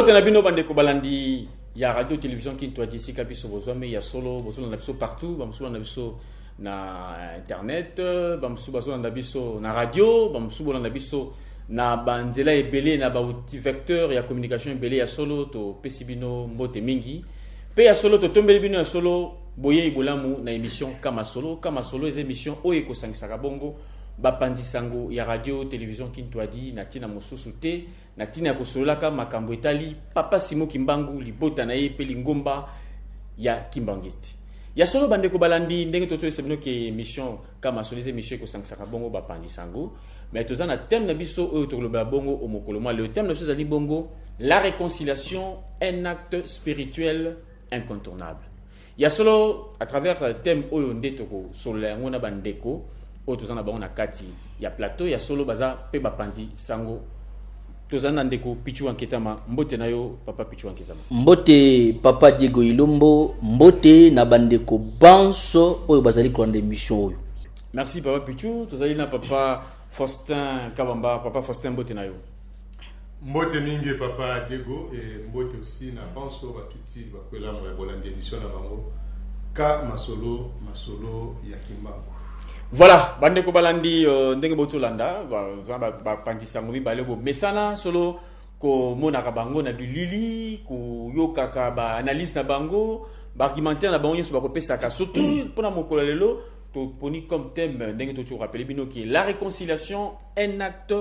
Mbote na bino bande ko balandi ya radio télévision qui toi d'ici kabiso bozwa mais ya solo na biso partout bamsula na biso na internet bamsuba na biso na radio bamsuba na biso na banzela ebele na ba outil vecteur ya communication ebele ya solo to pesibino mbote mingi pe ya solo to tombeli bino ya solo boye ibolamu na émission kama solo les émissions oye ko sangisaka bongo bapandisango ya radio télévision Kintwadi na tina mosusu te na tina ko sololaka makambo etali papa Simo Kimbangu libota na ye pe lingomba ya Kimbangisti ya solo bande ko balandi ndenge toto esebino ke émission kama solo les émissions ko sangisaka bongo bapandisango mais tous na thème na biso oyo to loba bongo o mokolo moi le thème na biso zali bongo la réconciliation un acte spirituel incontournable ya solo à travers le thème oyo ndetoko solo yango na bandeko o tozana bango na kati ya plateau ya solo baza pe bapandi sango tozana ndeko Pichu Anketama mbote na yo papa Pichu Anketama mbote papa Diego Ilombo mbote na bandeko banso oyo bazali ko na émission oyo. Merci papa Pichu tozali na papa Faustin Kabamba papa Faustin mbote na yo mbote mingi papa Diego et mbote aussi na banso batuti bakwela mo ya bolandi émission na bango ka masolo ya Kimbangu. Voilà, bande ko balandi ndenge botolanda ba pandisango mibale bo mesana solo ko monaka bango na bilili ko yokaka ba analyse na bango ba argumentaire na bango nyoso ba kopesa ka surtout pona mokolo lelo to poni comme thème ndenge to rappeler bino qui est la réconciliation un acte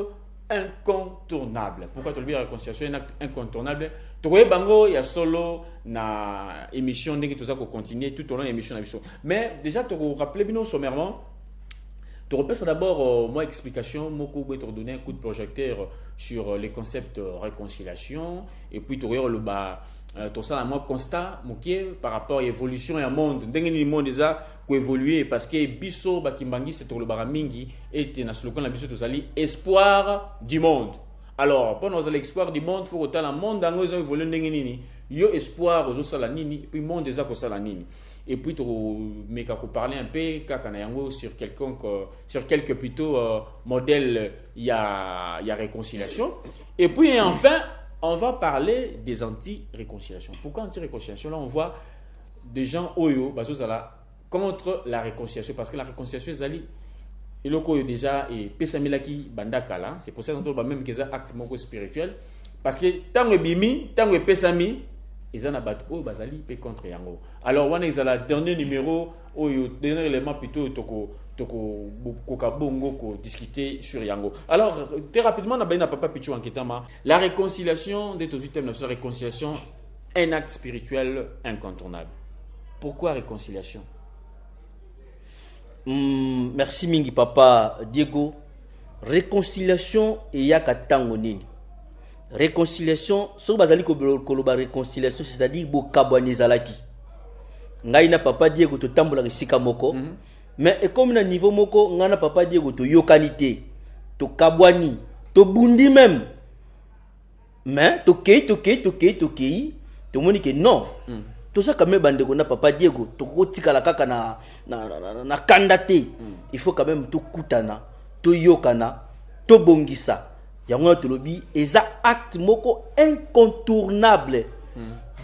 incontournable. Pourquoi tu le dis la réconciliation un acte incontournable? Tu vois bango ya solo na émission ndenge to za ko continuer tout au long de l'émission na biso. Mais déjà tu rappeler bino sommairement. Tu repères d'abord, moi, explication, Moko te donner un coup de projecteur sur les concepts réconciliation, et puis tu aurais le bas, tout ça, moi, constat, par rapport à l'évolution et à monde. Dès que le monde déjà évolué, parce que Bisso, Bakimbangi, c'est le baramingi, et tu as slogan, la Bisso, tu as espoir du monde. Alors, pendant l'espoir du monde, il faut que le monde dans les évolué, yo espoir aux salanini, puis monde déjà ko salanini. Et puis tu mais quand parler un peu sur quelques plutôt modèles il y a réconciliation. Et puis enfin, on va parler des anti-réconciliations. Pourquoi anti-réconciliation? Là, on voit des gens oyo bazozala contre la réconciliation parce que la réconciliation zali eloko yo déjà et pesamilaki bandakala, c'est pour ça qu'on trouve même que ça acte moko spirituel parce que tango bimi, tango pesami ils en abattent au bazali pe contre yango. Alors on est à la dernier numéro où dernier élément plutôt toko kokabongo ko discuter sur yango. Alors très rapidement na baina papa Pichu Anketama la réconciliation des tous thèmes de réconciliation un acte spirituel incontournable. Pourquoi réconciliation? Merci mingi papa Diego. Réconciliation et yaka tango nini. Réconciliation, so bazali ko koloba réconciliation, c'est-à-dire bo kabwani zalaki. Ngai na papa Diego to tambola risika moko. Mais et comme na niveau moko ngana papa Diego to yokanité, to kabwani, to bundi même. Mais to kei, to moni que non. Tout ça quand même bande ko na papa Diego to kotika la kaka na kandate. Il faut quand même to kutana, to yokana, to bongisa. Yango tolobi eza acte moko incontournable.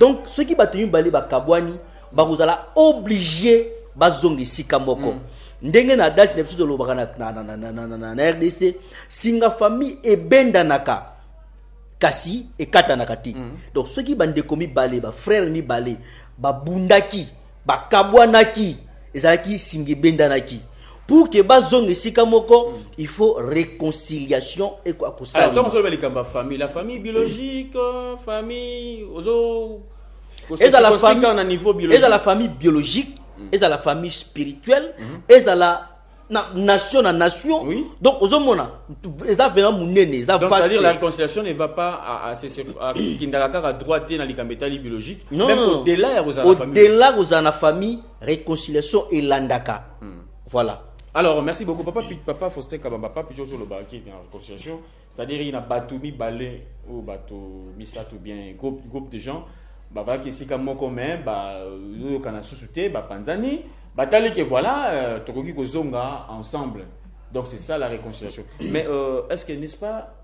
Donc ceux qui battu bali ba kabwani ba kozala obligé bazongi sika moko. Ndenge na dash na biso lobaka na RDC singa famille ebenda naka kasi ekata nakati. Donc ceux qui bande komi balé ba frère mi balé ba bundaki ba kabwanaki ezalaki singi benda naki. Pour que bazongi sika moko, il faut réconciliation et quoi que ça. Alors comment ça va famille? La famille biologique, famille ozo. Est à la famille à niveau biologique. Est à la famille biologique, est à la famille spirituelle, est à la nation à nation. Oui. Donc ozo mona, ça vraiment munene, ça donc c'est-à-dire la réconciliation ne va pas à kindalaka à droite dans les cambetali biologiques. Même au-delà aux la famille, réconciliation et landaka. Voilà. Alors, merci beaucoup, papa Faustin Kabamba, papa Pichu sur le bas qui est en réconciliation. C'est-à-dire, il y a Batoumi Balé ou Bato Misato bien, groupe de gens. Voilà, qui est comme mon commun, nous, on a sous-souté, Panzani, Batali, que voilà, Tokoki Kozonga ensemble. Donc, c'est ça la réconciliation. Mais, est-ce que, n'est-ce pas,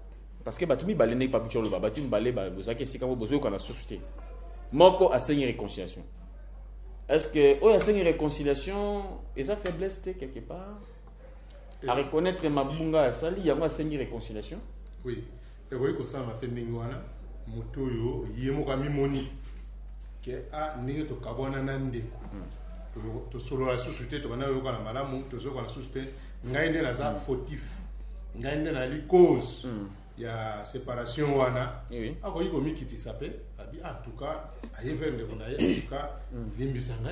parce que batumi balé n'est pas pichon le batumi balé vous avez si quand vous besoin qu'on a société moko a signé réconciliation est-ce que a signé réconciliation et ça faiblesse quelque part à reconnaître mabunga sali il y a signé réconciliation oui et vous que ça m'a fait ningwana motoyo yemo kami moni que a ninge to kabona nandeko to solo la société to bana yo kana malamu to zo kana société ngainde na za fautif ngainde na li cause ya séparation wana ako yiko mikiti sape abi en tout cas aye vende kona en tout cas limbisanga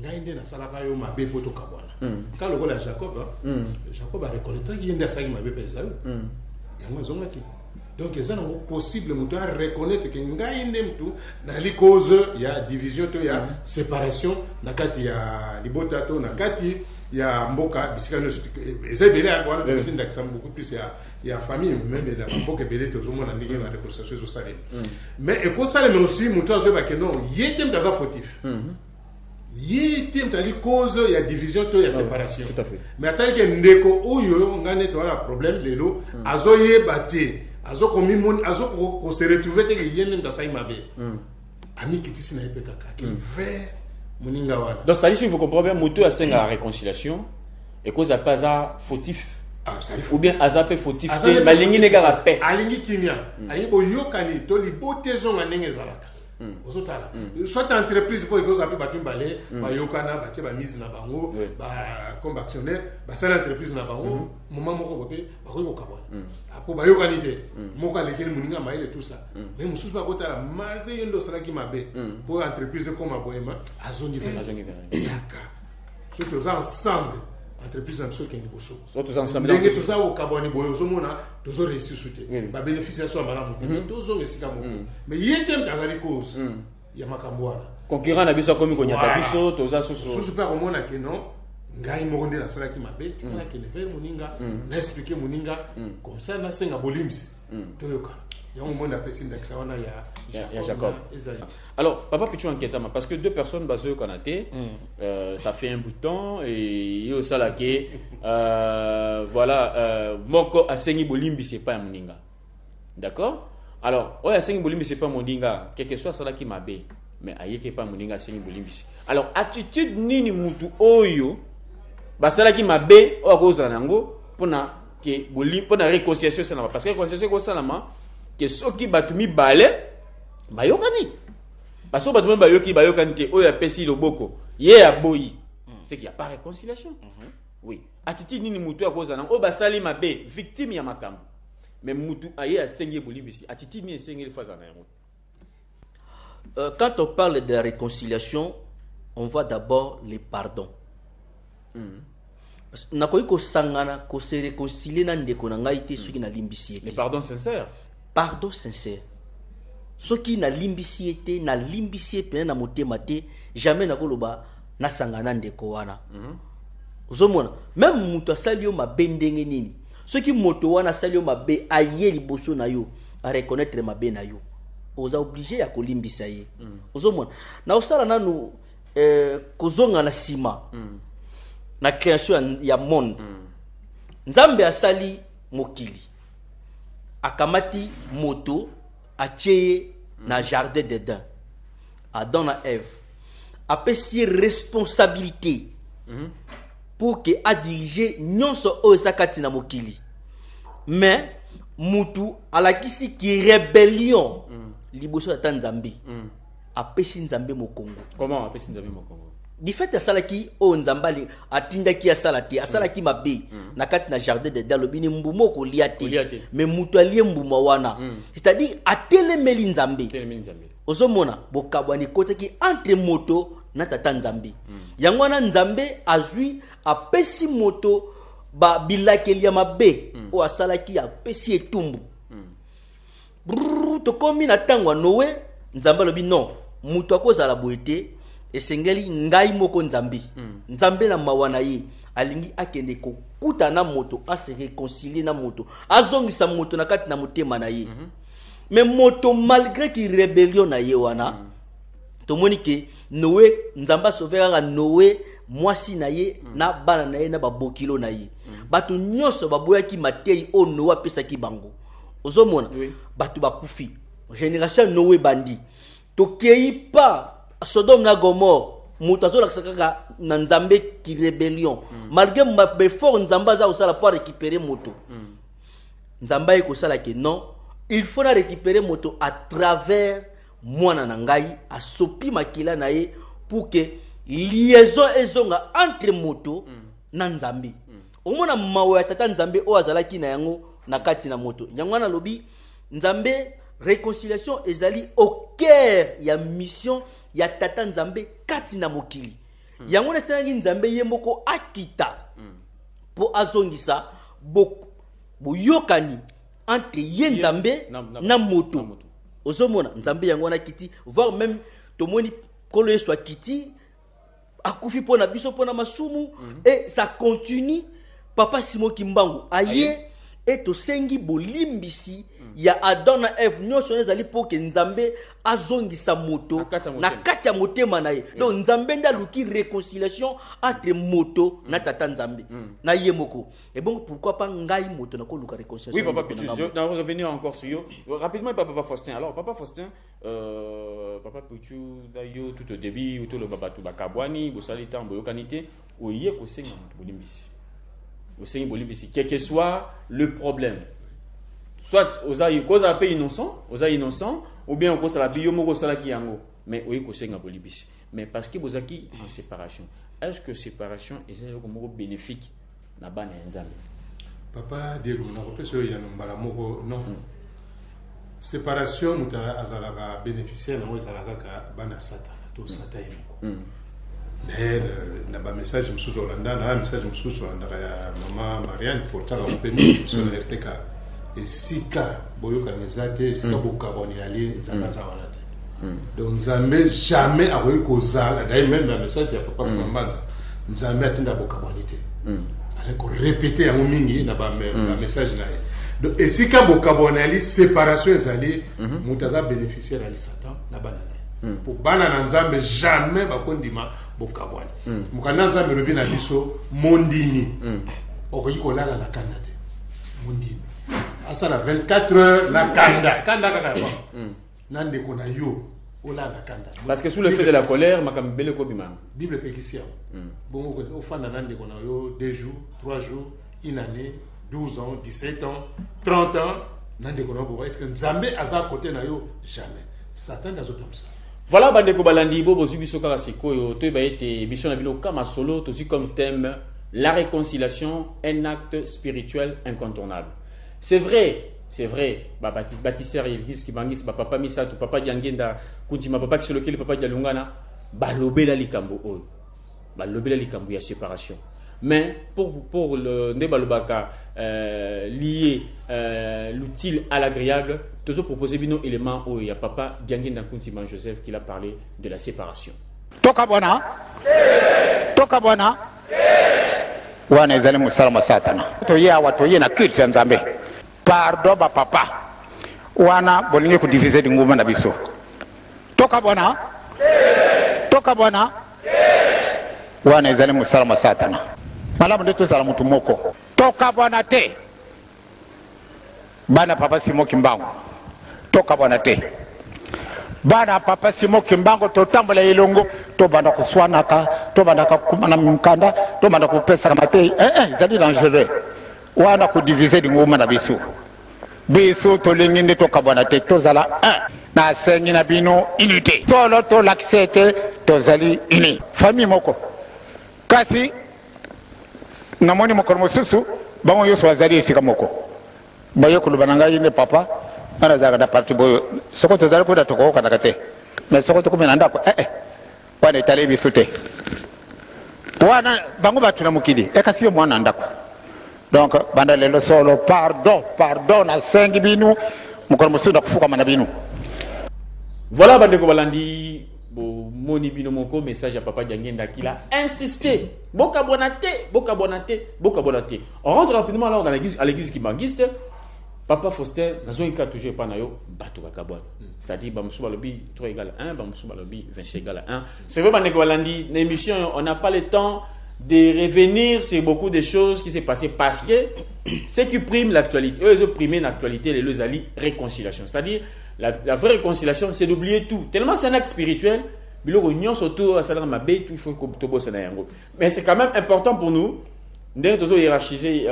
ngainde na salaka yo mabe poto kabona ka loko la Jacob Jacob a reconnaître qu'il yenda sa mabe pesa yango zonga ki donc ça n'est pas possible de reconnaître que ngainde mtu na li cause ya division to ya séparation nakati ya libota to nakati ya mboka bisikano eza belé à quoi c'est d'accent beaucoup plus ya famille même la mboka belé to zo mona ndenge na réconciliation zo salé mais et ko salé mais aussi muto azo ba que non yete mtaza fautif yete mtali cause ya division to ya séparation tout à fait mais atali que ndeko oyo ngane to na problème lelo azo yebate azo komi mon azo ko se retrouver te yene ndasa imabe ami kitisi na epeka ka vers moninga wana donc ça dit il faut comprendre bien moto a senga réconciliation et cause a pas à fautif ou bien azape fautif mais lingi nega la paix alingi kimia alingi boyokani to libote zonga ndenge zalaka osotala soit entreprise pour cause ape batum balé bayokana batie ba mise na bango ba comme actionnaire ba sala entreprise na bango moment moko bopé bakoyo kabona apo bayokani te moko alekeli moninga maile tout ça mais mususu ba kotala malgré yondo sala ki mabe pour entreprise comme aboyema azongi vers yaka surtout ensemble entreprise en qui est bosso surtout ensemble donc tout ça au kaboni boyo somona toujours réussir souté ba bénéficiation malamu te toujours mesika moko mais yetem tazali cause ya makambwana concurrent na biso komi konyata biso toza soso super komona que non ngai moko nde nasala ki mabe tika ke ne ver moninga na expliquer moninga comme ça na senga bolimsi toyoka yango monde appelle ndaxa wana ya Jacob. Alors papa pichu enquêtama parce que deux personnes bazo kanaté ça fait un bout de temps et yo sala ke voilà moko asengi bolimbi c'est pas moninga. D'accord? Alors oya asengi bolimbi c'est pas moninga quelque soit sala ki mabe mais ayeke pas moninga asengi bolimbi. Alors attitude nini mutu oyo basala ki mabe o akoza nango pona ke bolimbi pona réconciliation ça parce que réconciliation ko salama que soki batumi balé bayokani parce que batumi bayoki bayokani te oya pesi loboko ye aboyi c'est qu'il y a pas réconciliation oui attitude nini mutu akoza na o basali mabe victime ya makambo mais mutu aye asengi bolibisi attitude ni esengi le faza na yango. Quand on parle de la réconciliation on voit d'abord les pardons parce que nakoyi ko sangana ko se réconcilier na ndeko na ngai te soki na limbisi les pardons sincères. Pardon sincère. Ce qui na limbisi été na limbisi pe na motema te jamais na koloba na sangana ndeko wana. Ozomona même muto asali yo mabe ndenge nini. Ce qui moto wana asali yo mabe aye liboso na yo a reconnaître mabe na yo. Oza obligé ya kolimbisa ye. Ozomona na osala nanu kozonga na sima. Na création ya monde. Nzambe asali mokili. Akamati moto acheye na jardin d'Eden. Adam na Ève apesi responsabilité pour que a diriger nyonso o sakati na mokili. Mais mutu alakisi ki rébellion liboso ta Nzambe apesi Nzambe mokongo. Comment apesi Nzambe mokongo? Du fait asalaki o Nzambali atindaki asalati asalaki mabe na kati na jardin de dalobini mbumo ko liate mais mutu alie mbuma wana c'est-à-dire atelemeli Nzambe ozomona bokabwani kotaki entre moto na tata Nzambe yango na Nzambe azui apesi moto ba bilakeli ya mabe o asalaki apesi etumbu to komi na tangwa Noé Nzambe lobi non mutu akozala boete esengeli ngai moko Nzambe Nzambe na mawana ye alingi akende ko kuta na moto a se réconcilier na moto azongisa moto na kati na motema na ye mais moto malgré ki rébellion na ye wana to monike Noé Nzamba sauvera Noé mwasi na ye na bana na ye na babokilo na ye bato nyonso baboyaki matei o Noé apesa ki bango ozomona Oui. bato bakufi génération Noé bandi tokei pas Sodome na Gomorre moto azolakisa kaka na Nzambe ki rébellion malgré befort Nzambe aza kosala pour récupérer moto Nzambe ekosala ke non il faut na récupérer moto à travers mwana na ngai asopi makila na ye pour que liaison ezonga entre moto na Nzambe omona mawe ya tata Nzambe o azalaki na yango na kati na moto yango na lobi Nzambe réconciliation ezali au cœur ya mission ya tata Nzambe kati na mokili yango na sengi Nzambe yemboko akita po azongisa boyokani entre ye Nzambe na moto ozomona Nzambe yango na kiti voire même tomoni kolo yesu akiti akufi pona biso pona masumu et ça continue papa Simon Kimbangu aye et to sengi bolimbisi ya Adam na Eve nyonso ezali pour que Nzambe azongisa moto na kati ya motema na ye donc Nzambe ndaluki réconciliation entre moto na tata Nzambe na ye moko et bon pourquoi pas ngai moto na ko luka réconciliation. Oui papa Pichu, je vais revenir encore sur yo rapidement papa Faustin. Alors papa Faustin papa Pichu d'ailleurs tout au début tout le babatu bakabwani bo salita mbo yokanité oye ko senga moto bolimbisi quel que soit le problème, soit aux innocents, ou bien aux la biomoro salaki yango, mais oui ko senga bolibisi. Mais parce que vous êtes en séparation, est-ce que séparation est un bénéfique na bana Nzambe? Papa Diego na ko peso ya nombala moko non. Séparation muta azalaka bénéficiaire na mo azalaka ka bana sata to sata yiko. D'ailleurs, na ba message msusu Olanda na message msusu Olanda ya mama Marianne pour tala mpemi sur la RTK et sika boyoka nezate sika bokaboni ali nzambaza wana te donc Nzambe jamais a eu kozala d'ailleurs même la message ya papa Mbanza Nzambe atinda bokaboni te allez ko répéter ya mingi na ba message na donc et sika bokaboni ali séparation ezali mutaza bénéficiaire ali Satan na bana pour bana na Nzambe jamais bakondima bokabwani mukana Nzambe lobi na biso mondini okoyi kolala na kanda te mondini asala 24 heures la kanda kaka ba nande kona yo ola na kanda parce que sous le fait de la colère makambele ko bima Bible pekisia bon au fana nande kona yo 2 jours 3 jours une année 12 ans 17 ans 30 ans nande kona bo est-ce que Nzambe aza côté na yo jamais Satan d'azotamsa. Voilà, bandeko balandi bobo zubiso kaka sikoyo to ba ete émission na bino kama solo to comme thème la réconciliation, un acte spirituel incontournable. C'est vrai, ba bâtisseur l'église qui bangis ba papa Misato, papa Diangenda, kuntima papa Kisolokeli, papa Dialungana, ba lobela likambo oyo. Ba lobela likambo ya séparation. Mais pour le Nebalobaka lier l'utile à l'agréable, toujours proposer bino élément où il y a papa Diangenda Kuntiman Joseph qui a parlé de la séparation. Toka bwana wana ezali musalama satana toye na culte Nzambe pardon ba papa wana bolingi ku diviser nguma na biso toka bwana wana ezali musalama satana malamu ndeto sala mutu moko toka bwana te bana papa Simon Kimbangu toka bwana te bana papa Simon Kimbangu to tambola ilongo to banda kuswanaka to banda kumana mkanda to banda kupesa kamate zali dangereux wana ku diviser nguma na biso to linginde toka bwana te to zala na sengi na bino unité solo to l'accepter to zali uni famille moko kasi namoni mokolo mosusu bango yoso azali esika moko bayokolo bananga yinde papa ana zaga da parti boyo soko to zali ko da toko kana kate mais soko to kumena ndako wana itale bisute wana bango batu na mukidi kasi yo mwana ndako donc banda lelo solo pardon na sengi binu mokolo mosusu da kufuka mana binu. Voilà bandeko balandi bo moni bino moko message à papa Diangenda qui a insisté boka bonate. On rentre rapidement alors dans l'église à l'église Kimbangiste. Papa Faustin nazoika toujours pas na yo bato bakabwana. C'est-à-dire bamusu balobi 3 égale 1, bamusu balobi 20 égale 1. C'est vrai bandeko balandi l'émission on n'a pas le temps de revenir sur beaucoup de choses qui s'est passé parce que ce qui prime l'actualité, eux ils ont primé l'actualité, les alliés réconciliation. C'est-à-dire la vraie réconciliation, c'est d'oublier tout. Tellement c'est un acte spirituel, mais c'est quand même important pour nous de hiérarchiser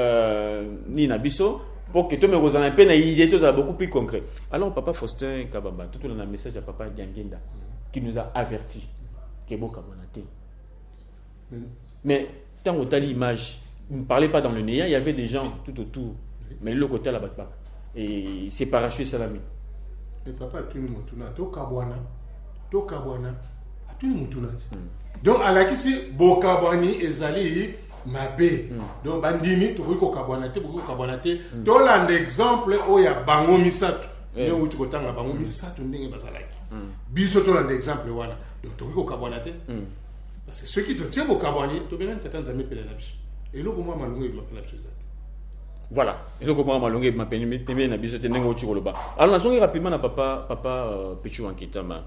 Nina Bisso pour que tout le monde ait un peu d'idée, tout ça beaucoup plus concret. Alors papa Faustin Kabamba, tout le monde a un message à papa Diangenda qui nous a averti que bon Kabonate. Mais tant qu'on a l'image, vous ne parlez pas dans le néant, il y avait des gens tout autour, mais le côté là-bas et c'est parachuté salami. Mais papa tout le monde to Kabwana, tout le monde donc à la qui c'est Bokabani ezali mabe donc bandimi to ko Kabwanate to l'un exemple o ya bango misato ne wuti ko tanga bango misato ndenge bazalaki biso to l'un exemple wana donc to ko Kabwanate parce que ceux qui te tiennent Bokabani to bien tata nzambe pele na biso et loko moi malungu e mapela biso zate. Voilà, et donc moi malungu e mapela na biso te ndenge wuti ko loba. Alors na songi rapidement na papa Pichu Wankitama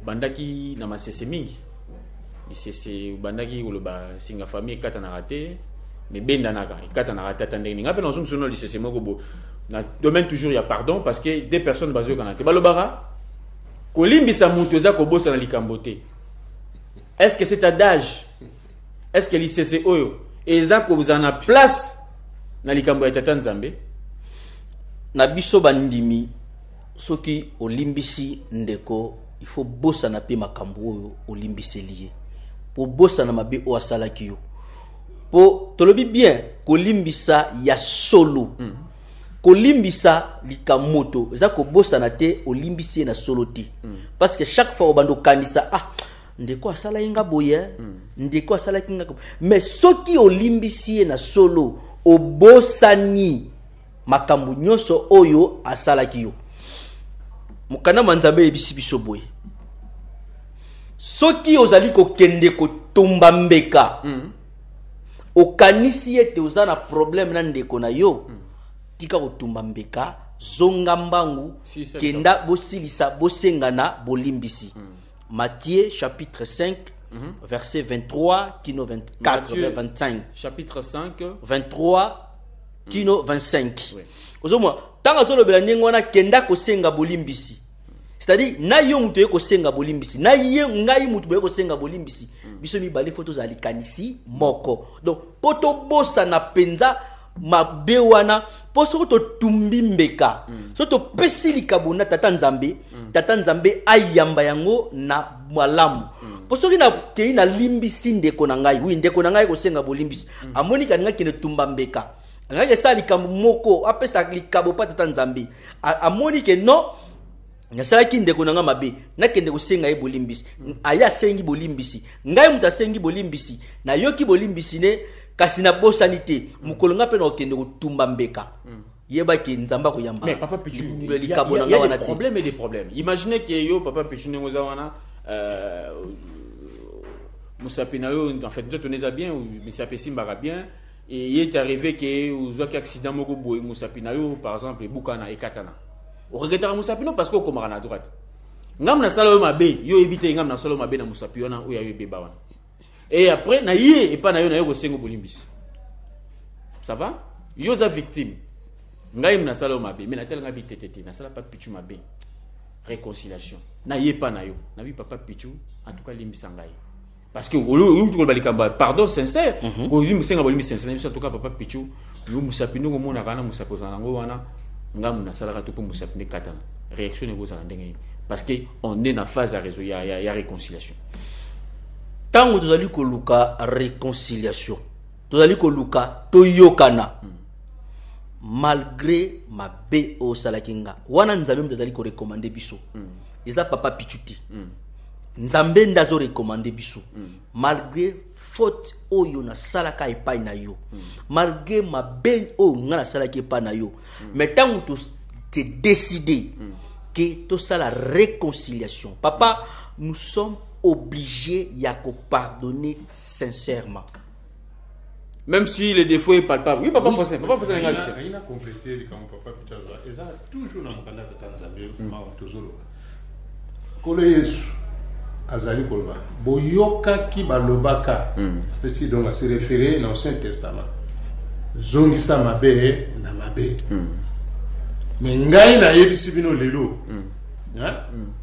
bandaki na masese mingi isese bandaki koloba singa famille kata na raté mais benda naka kata na raté tandenge ngape na zoom sono lisese moko bo na domaine toujours il y a pardon parce que des personnes basées kana te balobara kolimbisa mutu eza kobosa na likambote. Est-ce que c'est adage, est-ce que lisese oyo eza ko vous en a place na likambo ya tata Nzambe na biso bandimi soki olimbisi ndeko il faut bossa na pe makambo oyo olimbisi lié pour bossa na mabe o asalaki yo po tolobi bien kolimbisa ya solo kolimbisa likamoto za ko bossa na te olimbisi na solo ti parce que chaque fois obando kanisa ndeko asala inga boye ndeko asala kinga mais soki olimbisi na solo obosani makambo nyonso oyo asalaki yo mukana manzabe ebisi biso boye soki ozali kokende kotumba mbeka okanisi ete oza na problème na ndeko na yo tika kotumba mbeka zonga mbangu kenda bosilisa bosengana bolimbisi. Matthieu chapitre 5 verset 23 kino 24 25 chapitre 5 23 kino 25 ozomwa tanga solo bela nengwana kenda kosenga bolimbisi. C'est-à-dire na yo mutu ye kosenga bolimbisi na ye ngai mutu boye kosenga bolimbisi biso mibale foto za likanisi moko donc poto bosa na penza mabe wana po soko to tumbi mbeka so to pesi likabona tata Nzambe ayamba yango na malamu po soki na kei na limbisi ndeko na ngai wi ndeko na ngai kosenga bolimbisi amoni kaninga kene tumba mbeka ngake sa likambo moko apesa likabo pa tata Nzambe amoni ke no nasala ki ndeko nanga mabe nakende kosenga ye bolimbisi aya sengi bolimbisi ngai muta sengi bolimbisi na yoki bolimbisi ne kasi na bosanité mukolonga pe na okende kotumba mbeka yeba ki Nzamba ko yamba. Mais papa Pichu, il y a des problèmes et des problèmes. Imaginez que yo papa Pichu ne ngoza wana Musapina yo en fait toi tenez bien ou Musape Simbara bien et il est arrivé que ouzwa ki accident moko boy Musapina yo par exemple Bukana et Katana. O regretera Musapino parce que komara na droite. Ngam na sala yo mabe yo ebite ngam na sala mabe na Musapi ona o ya yo beba wana. Et après na yé et pas na yo kosengo bolimbisi. Ça va? Yo za victime. Ngai mna sala mabe mais na tel ngabi tetete na sala pas Pichu mabe. Réconciliation. Na yé pas na yo. Na bi papa Pichu en tout cas limbisa ngai. Parce que ou tu balikamba pardon sincère ko limbisenga bolimbisa sincère en tout cas papa Pichu yo Musapi no mona kana Musapo zanango wana ngam na sala ka to pour Musapi ne katana. Réaction ne goza ndenge parce que on est na phase à résoudre ya réconciliation. Tango tozali koluka réconciliation tozali koluka toyokana malgré mabe o salakinga wana Nzambe tozali ko recommander biso eza papa Pichuti Nzambe ndazo recommander biso malgré faute oyo na salaka epai na yo malgré mabe o ngana salaki epai na yo mais tango to te décider que to sala réconciliation papa nous sommes obligé ya ko pardonner sincèrement même si le défaut est palpable. Oui papa Fossé il a complété les comme papa Pichazo et ça toujours dans le canal de Tanzanie ma tozolo kolo Yesu azali koloba boyokaki balobaka pesi donc se référer dans l'Ancien Testament zongisa mabe na mabe mais ngai na yebisi bino lelo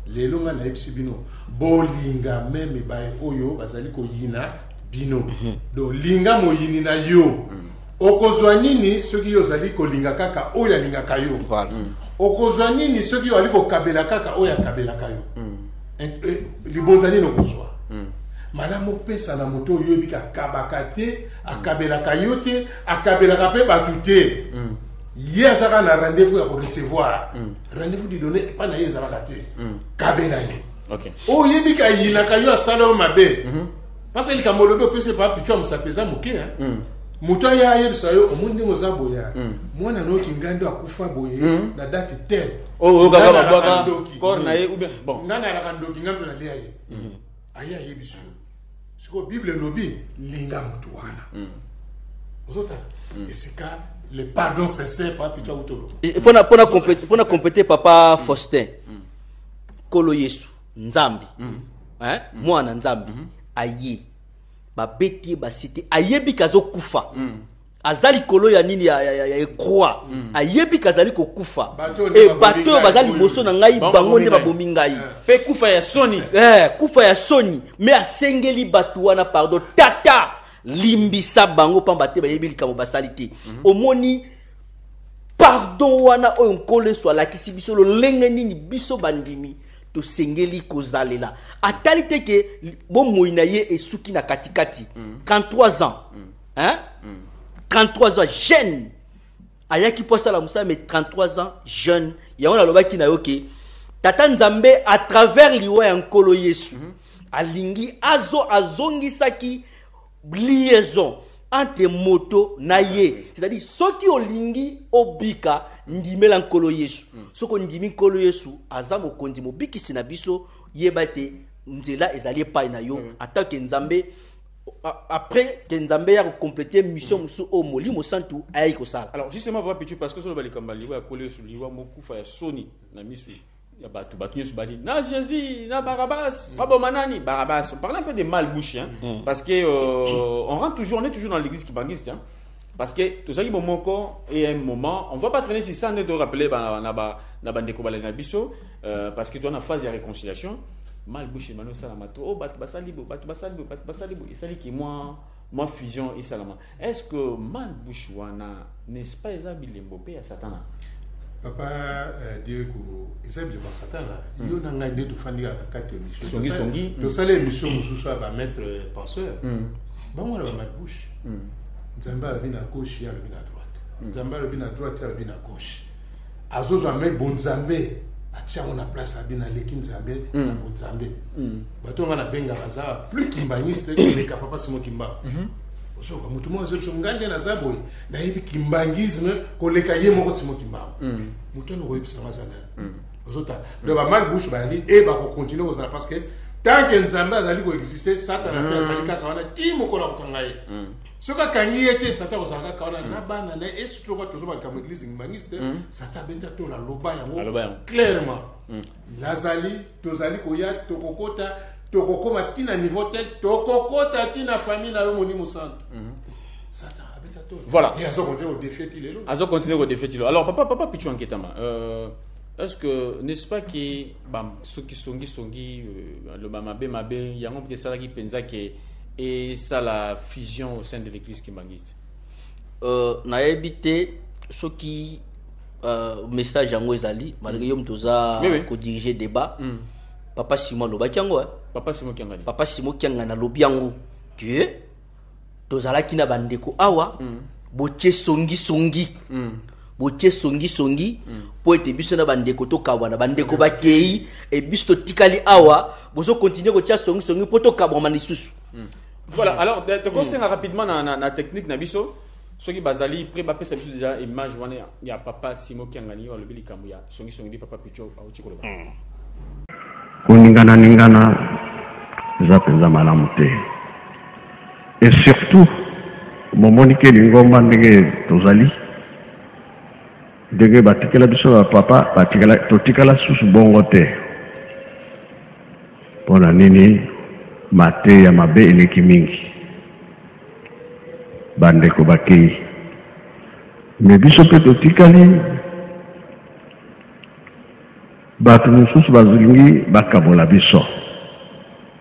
lelo nga na yebisi bino bolinga meme baye oyo bazali koyina bino donc linga moyini na yo okozwa nini soki yo zali kolinga kaka oyo alingaka yo okozwa nini soki yo ali kokabela kaka oyo akabelaka yo libonza nini okozwa malamu pesa na moto oyo yebika akabaka te akabelaka yo te akabelaka mpe bato te ye azalaka na rendez-vous ya korecevoir rendez-vous di donné epa na ye ezalaka te kabela ye oyo yebika ayinaka yo asala yo mabe parce que likambo olobi opesa epa pitu ya mosapeza moke moto aya ayebisa yo omoni ndenge oza boya mwana na oki ngai nde akufa boye na date tel nga nalaka ndoki nga mpe nalia ye aye ayebiso yo sikoyo bible elobi linga moto wana ozotala esika le pardon sincère pa pitu akutolo pona compléter papa Faustin kolo yesu nzambi mwana nzambi aye babeti basite ayebi kazo kufa azali kolo ya nini ya croix ayebi kazali ko kufa e bato bazali boso na ngai bango nde babomi ngai pe kufa ya soni kufa ya soni mais asengeli bato wana pardon tata limbisa bango pamba te bayebi likamo basalite omoni pardon wana oyo nkole so alakisi biso lolenge nini biso bandimi to sengeli kozalela atali te ke bomoi na ye esuki na katikati 33 ans 33 ans jeune ayaki posa la musa mais 33 ans jeune yango nalobaki na yo ke tata nzambe à travers liwa ya nkolo yesu alingi azongisaki liaison entre moto na ye, c'est-à-dire ceux qui olingi obika ndimela nkolo yesu soko ndimi nkolo yesu azamo kondi mobiki sina biso yebate nzela ezali pa na yo attaque nzambe après que nzambe ya compléter mission musu o molimo santu ayi ko sala. Alors justement papa Pichu parce que sur le balikamba liwa ya kolo yesu liwa mokufa ya soni na misu ya batu yesu badi na Jésus na Barabbas pas bon manani Barabbas. On parle un peu de malbouche hein parce que on est toujours dans l'église qui bangiste hein. Parce que tout ça qui bon encore et un moment on va pas traîner si ça ne te rappeler na bandeko balena biso parce que tu as une phase de réconciliation malbouche mano ça la mato oh batu basalibo et ça dit que moi fusion et salama est-ce que malbouche wana n'est-ce pas ezabilembo pe ya satana papa dire que ezabilembo satana yo na ngai to fandi ka kati mission songi to sala mission mususu ba mettre penseur bango la malbouche nzambe alobi na gauche alobi na droite nzambe alobi na droite alobi na gauche azozwa me bon nzambe atia on a place abina leki nzambe na bon nzambe bato ngana benga baza plus kimbangiste que les papa simo kimba so ba mutu mo zo ngande na zaboy na yebi kimbangisme ko leka ye moko simo kimba mutu no yebisa mazana ozota de ba mal bouche ba ali e ba ko continuer aux parce que tant que nzambe azali ko exister satana pe azali kaka wana timo ko la ko ngai soka kangi ete sata osanga kaona na bana na esto ko tozo ba ka église ngimangiste sata beta to la loba yango clairement nazali tozali ko ya tokokota tokokoma tina niveau tel tokokota tina famille na yo monimo santo sata beta to voilà et azo continuer au défi tilelo alors papa Pichu Anketama est-ce que n'est-ce pas que ceux qui songi le mabe yango peut ça qui pensa que et ça la fusion au sein de l'église kimbangiste na ebité ceux qui message yango ezali malgré yom toza ko diriger débat papa Simon lobaki yango papa Simon Kianga na lobi yango que tozala kina bandeko awa boche songi boche songi po ete biso na bandeko to kabwana bandeko bakei e biso tikali awa bozo continuer ko tia songi po to kabwana lisusu. Voilà, alors de conseiller rapidement na technique na biso soki bazali pré ba pesa biso déjà image wana ya papa Simon Kiangani wa lobeli kambu ya songi di papa Pichu au chikoloba kuningana za penza malamu te et surtout momonike lingomba ndenge tozali ndenge batikela biso ba papa batikela totikala susu bongo te mpona nini mate ya mabe eleki mingi bandeko bakei me biso mpe totikali bato mosusu bazilingi bakabola biso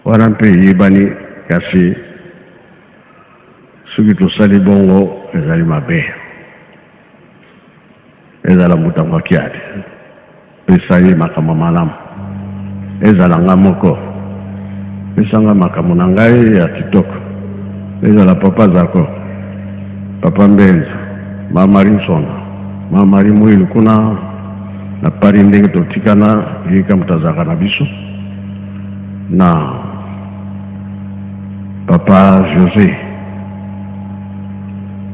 wana mpe eyebani kasi soki tosali bongo ezali mabe ezala motango akiade pesa ye makambo malamu ezala nga moko pesanga makambo na ngai ya kitoko ezala papa zako papa mbenza mamari nsonga mamari mwilu kuna na pari ndenge totikana yika mutazaka na biso na papa José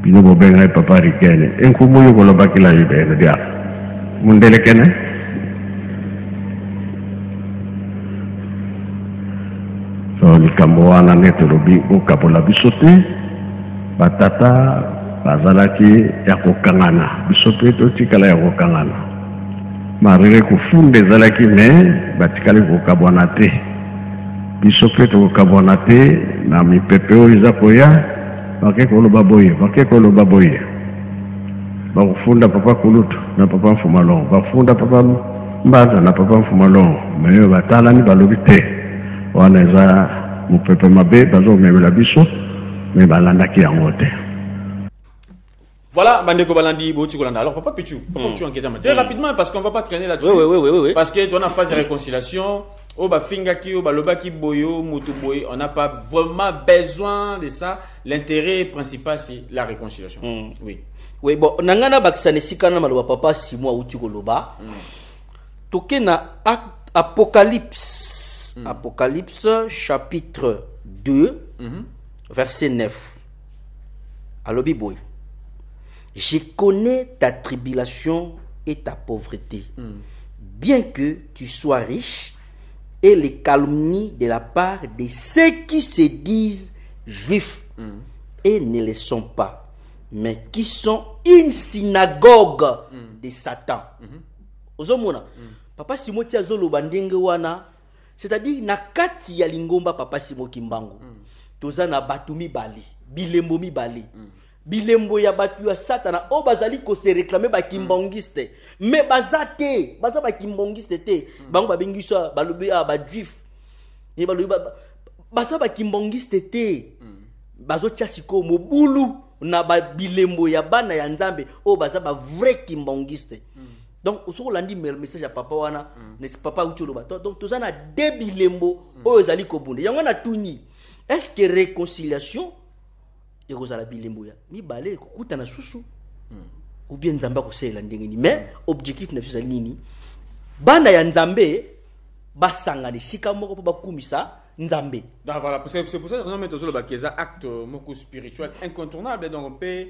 bino bobenga papa Rikene enkumu yo kolobakila yibene dia mundele kene so likambo wana netolobi okabola biso te batata bazalaki ya kokangana biso mpe totikala ya kokangana marire kofunde ezalaki me batikali kokabwana te biso mpe tokokabwana te na mipepe oyo eza koya bake koloba boye bakufunda papa kulutu na papa mfumalongo bakufunda papa mbanza na papa mfumalongo me batalani balobi te wana eza mopepe mabe bazomemela biso me balandaki yango te. Voilà, Bandeko Balandi, Bouti Kolanda. Alors, Papa Pichou, très rapidement, parce qu'on ne va pas traîner là-dessus. Oui. Parce que dans la phase de réconciliation, Oba Fingaki, Oba Lobaki Boyo, Mutuboy, on n'a pas vraiment besoin de ça. L'intérêt principal, c'est la réconciliation. Oui, bon, Nangana Baksane Sikana Maloba Papa, si moi, Uti Koloba. Tokena Apocalypse. Apocalypse, chapitre 2, verset 9. Alobi Boy. Je connais ta tribulation et ta pauvreté, bien que tu sois riche, et les calomnies de la part de ceux qui se disent juifs et ne le sont pas, mais qui sont une synagogue de Satan. Ozomona, Papa Simo tia zolo bandenge wana, c'est-à-dire na kati ya lingomba Papa Simo Kimbangu, toza na batumi bali, bilembo mi bali. Bilembo ya batu ya satana o bazali ko se réclamer ba kimbangiste mais bazate baza ba kimbangiste te bango ba bengisa balobi ba juif ni balobi baza ba kimbangiste te bazo tiasiko mobulu na ba bilembo ya bana ya nzambe o baza ba vrai kimbangiste donc osoko landi message ya papa wana n'est papa utolo ba donc tozana de bilembo o ezali ko bunde yango na tuni est-ce que réconciliation et Rosala Bilemboya mi balé kuta na susu ou bien nzamba ko sela ndenge ni mais objectif na biso nini bana ya nzambe basanga ni sika moko po bakumisa nzambe. Donc voilà, c'est pour ça que nous mettons sur le bakeza acte moko spirituel incontournable donc on peut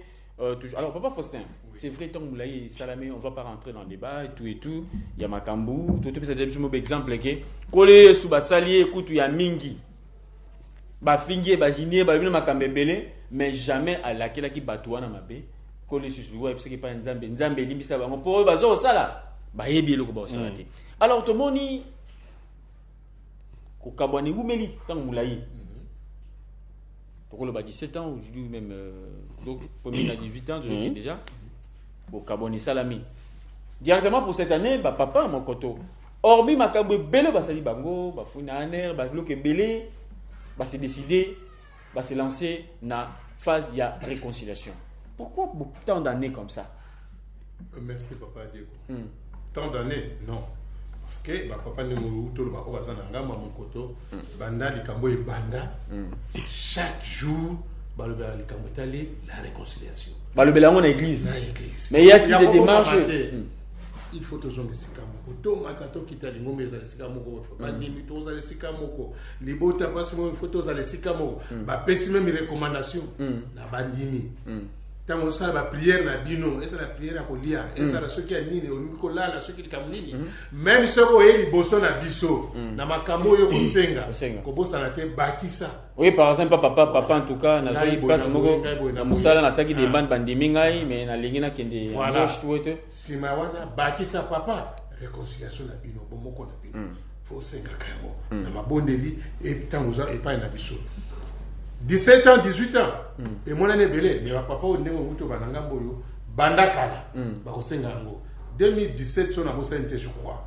toujours. Alors Papa Faustin, c'est vrai tant Moulaye Salamé, on va pas rentrer dans le débat et tout, il y a Makambu, tout c'est des exemple que collé sous basali écoute il y a mingi. Ba fingi ba hinie ba bino makambebele mais jamais à laquelle qui batouana mabe collé sur le web c'est que pas nzambe limbisa bango pour bazo sala ba yebi loko ba sala te. Alors to moni ko kabwani wumeli tant Moulaye pour le 17 ans aujourd'hui même donc premier à 18 ans donc déjà au kabwani salami directement pour cette année ba papa mon koto hormis makambo bele ba sali bango ba funa aner ba loke belé va se décider, va se lancer dans la phase de réconciliation. Pourquoi tant d'années comme ça? Merci Papa Diego. Tant d'années, non. Parce que papa ne m'a tout le mon koto, banda likambo et banda, chaque jour, la réconciliation. On a l'église. Mais y a-t-il des démarches? Il faut toujours les sikamoko. To matato kita lingombe za les sikamoko. Bandimi to za les sikamoko. Libota parce que il faut to za les sikamoko. Ba pesi même recommandation na bandimi. Tango ça ba prière na bino, et ça la prière à kolia, et ça la ceux qui a nini, on ko la ceux qui kam nini. Même ceux ko yeli boso na biso, na makambo yo ko senga. Ko bosa na te bakisa. Oui, par exemple papa en tout cas na zo passe moko na musala na taki de bande bandimi ngai mais na lingina kende voilà. Sima wana bakisa papa réconciliation na bino bomoko na bino. faut 5 ans. Na mabondeli et tangoza et pas na biso. 17 ans, 18 ans. Et mon année belé, mais papa au ndenge muto bananga mboyo banda kala. Ba ko senga ngo. 2017 on a bossé je crois.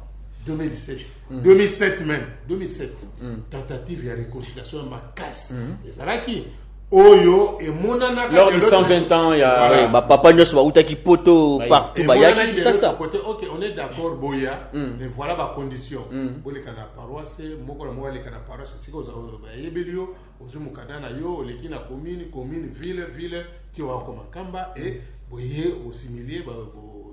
2017. 2007 même. 2007. Tentative de réconciliation ma casse. Et ça là qui Oyo et monana lors de 120 ans il y a voilà. Bah papa nyos ba utaki poto partout ba yaki ça OK on est d'accord boya mais voilà ma condition bole kana paroisse moko la moko le kana paroisse siko za ba yebelio ozumu kadana yo le kina commune ville ti wa ko makamba et boye au similier ba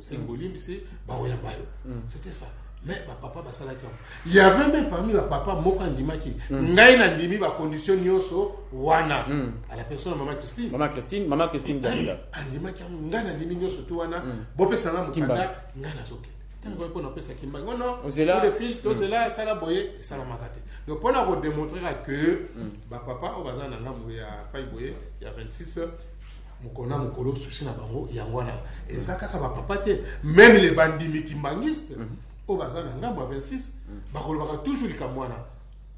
symboliser ba oyambayo c'était ça. Mais papa basalaki il y avait même parmi les papa moko andimaki ngai na ndimi ba condition nyoso wana à la personne maman Christine Dalida andimaki ngai na ndimi nyoso to wana bopesa na mukanda ngai na soke tango ko na pesa kimba non pour les filles to cela ça la boye ça la makate donc pour nous démontrer que papa o bazana ngamu ya pai boye ya 26 mukona mukolo souci na bango yangwana ezaka ka papa te même les bandits kimbangistes au bazana ngambo 26 bakolobaka toujours likamwana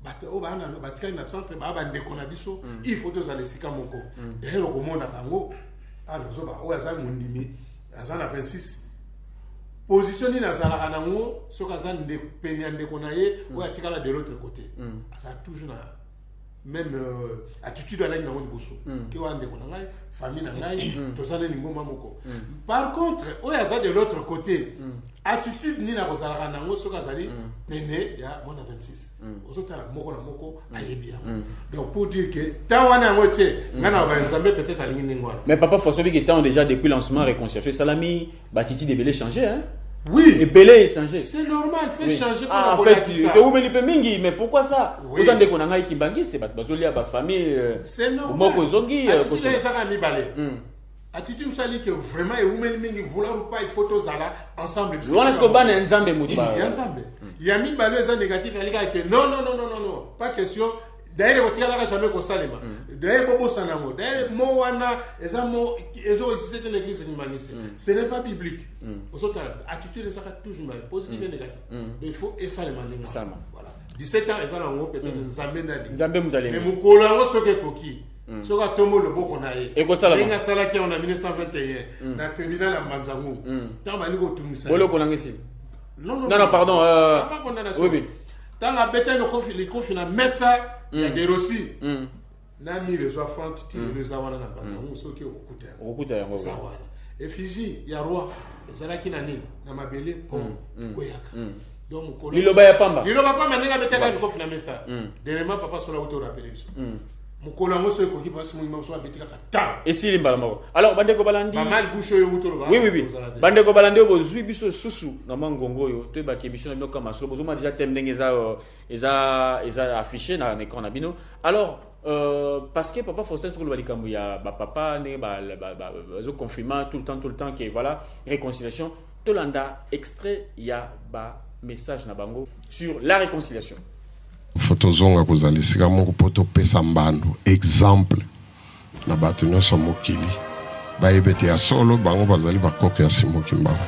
bato bana batikali na centre ba bande kona biso il faut tous aller sika moko d'ailleurs komona kango anazoba o azana mundimi azana 26 position ni nazala nango soka azana de penyande kona ye o atikala de l'autre côté ça toujours na même attitude à la na boso ki wande kona ngai famille na ngai tozana lingoma moko par contre o azana de l'autre côté attitude ni na kozala nango soka zali pene ya mona 26 ozotala moko na moko ayebi donc pour dire que tawana ngoche ngana ba nzambe peut-être alingi ningwana mais papa François qui était déjà depuis lancement réconciliation Salami Batiti de Belé changer hein. Oui, et Belé changer. C'est normal, fait changer en fait, tu oublies le mingi mais pourquoi ça? Vous en déconnez qui bangiste bazolia ba famille c'est normal. Moko zongi attitude ça ni balé. Attitude ça dit que vraiment et vous mingi vouloir ou pas il faut tous aller ensemble. On est-ce que ban nzambe mudi ensemble. Il y a mis balé ça négatif il dit que non, pas question. D'ailleurs, vous n'avez jamais qu'on salema. D'ailleurs, vous n'avez jamais. D'ailleurs, moi, l'église humaniste. Ce n'est pas biblique. Attitude, ça toujours mal, positive et négative. Mais il faut essayer de voilà. 17 ans, ça peut-être Nzambe Moudali. Mais mon collègue, ce que Koki. Ce que Tomo le beau qu'on a eu. Et quoi ça là? Il y a ça qui en 1921. Dans le tribunal à Manzamou. Tant que nous avons ça. Non, pardon. Oui. Dans la bêtise, le conflit, mais ça, il y a des rossis. Nami les enfants, tu les as dans la bataille. Ce qui est au côté. Et Fiji, il y a roi. Les Alaki Nani, Namabele, Pom, Koyaka. Donc, Liloba Pamba. Liloba Pamba, il y a des conflits, mais ça. Dernièrement, papa sur la hauteur rappelé. Et si les balamo. Alors, Bandeko Balandi. Oui. Bandeko Balandi, bozui biso susu na mangongo yo. Tu ba kebisho na kama so bozuma déjà thème eza affiché na écran na bino. Alors, parce que papa Faustin trouve balikambu ya ba papa ne ba zo confirmant tout le temps que voilà réconciliation. Tolanda extrait ya ba message na bango sur la réconciliation. Fotozonga kozalisika moko poto pesa mbando exemple na bato nyonso mokili bayebete ya solo bango bazali bakoko ya simoki mbango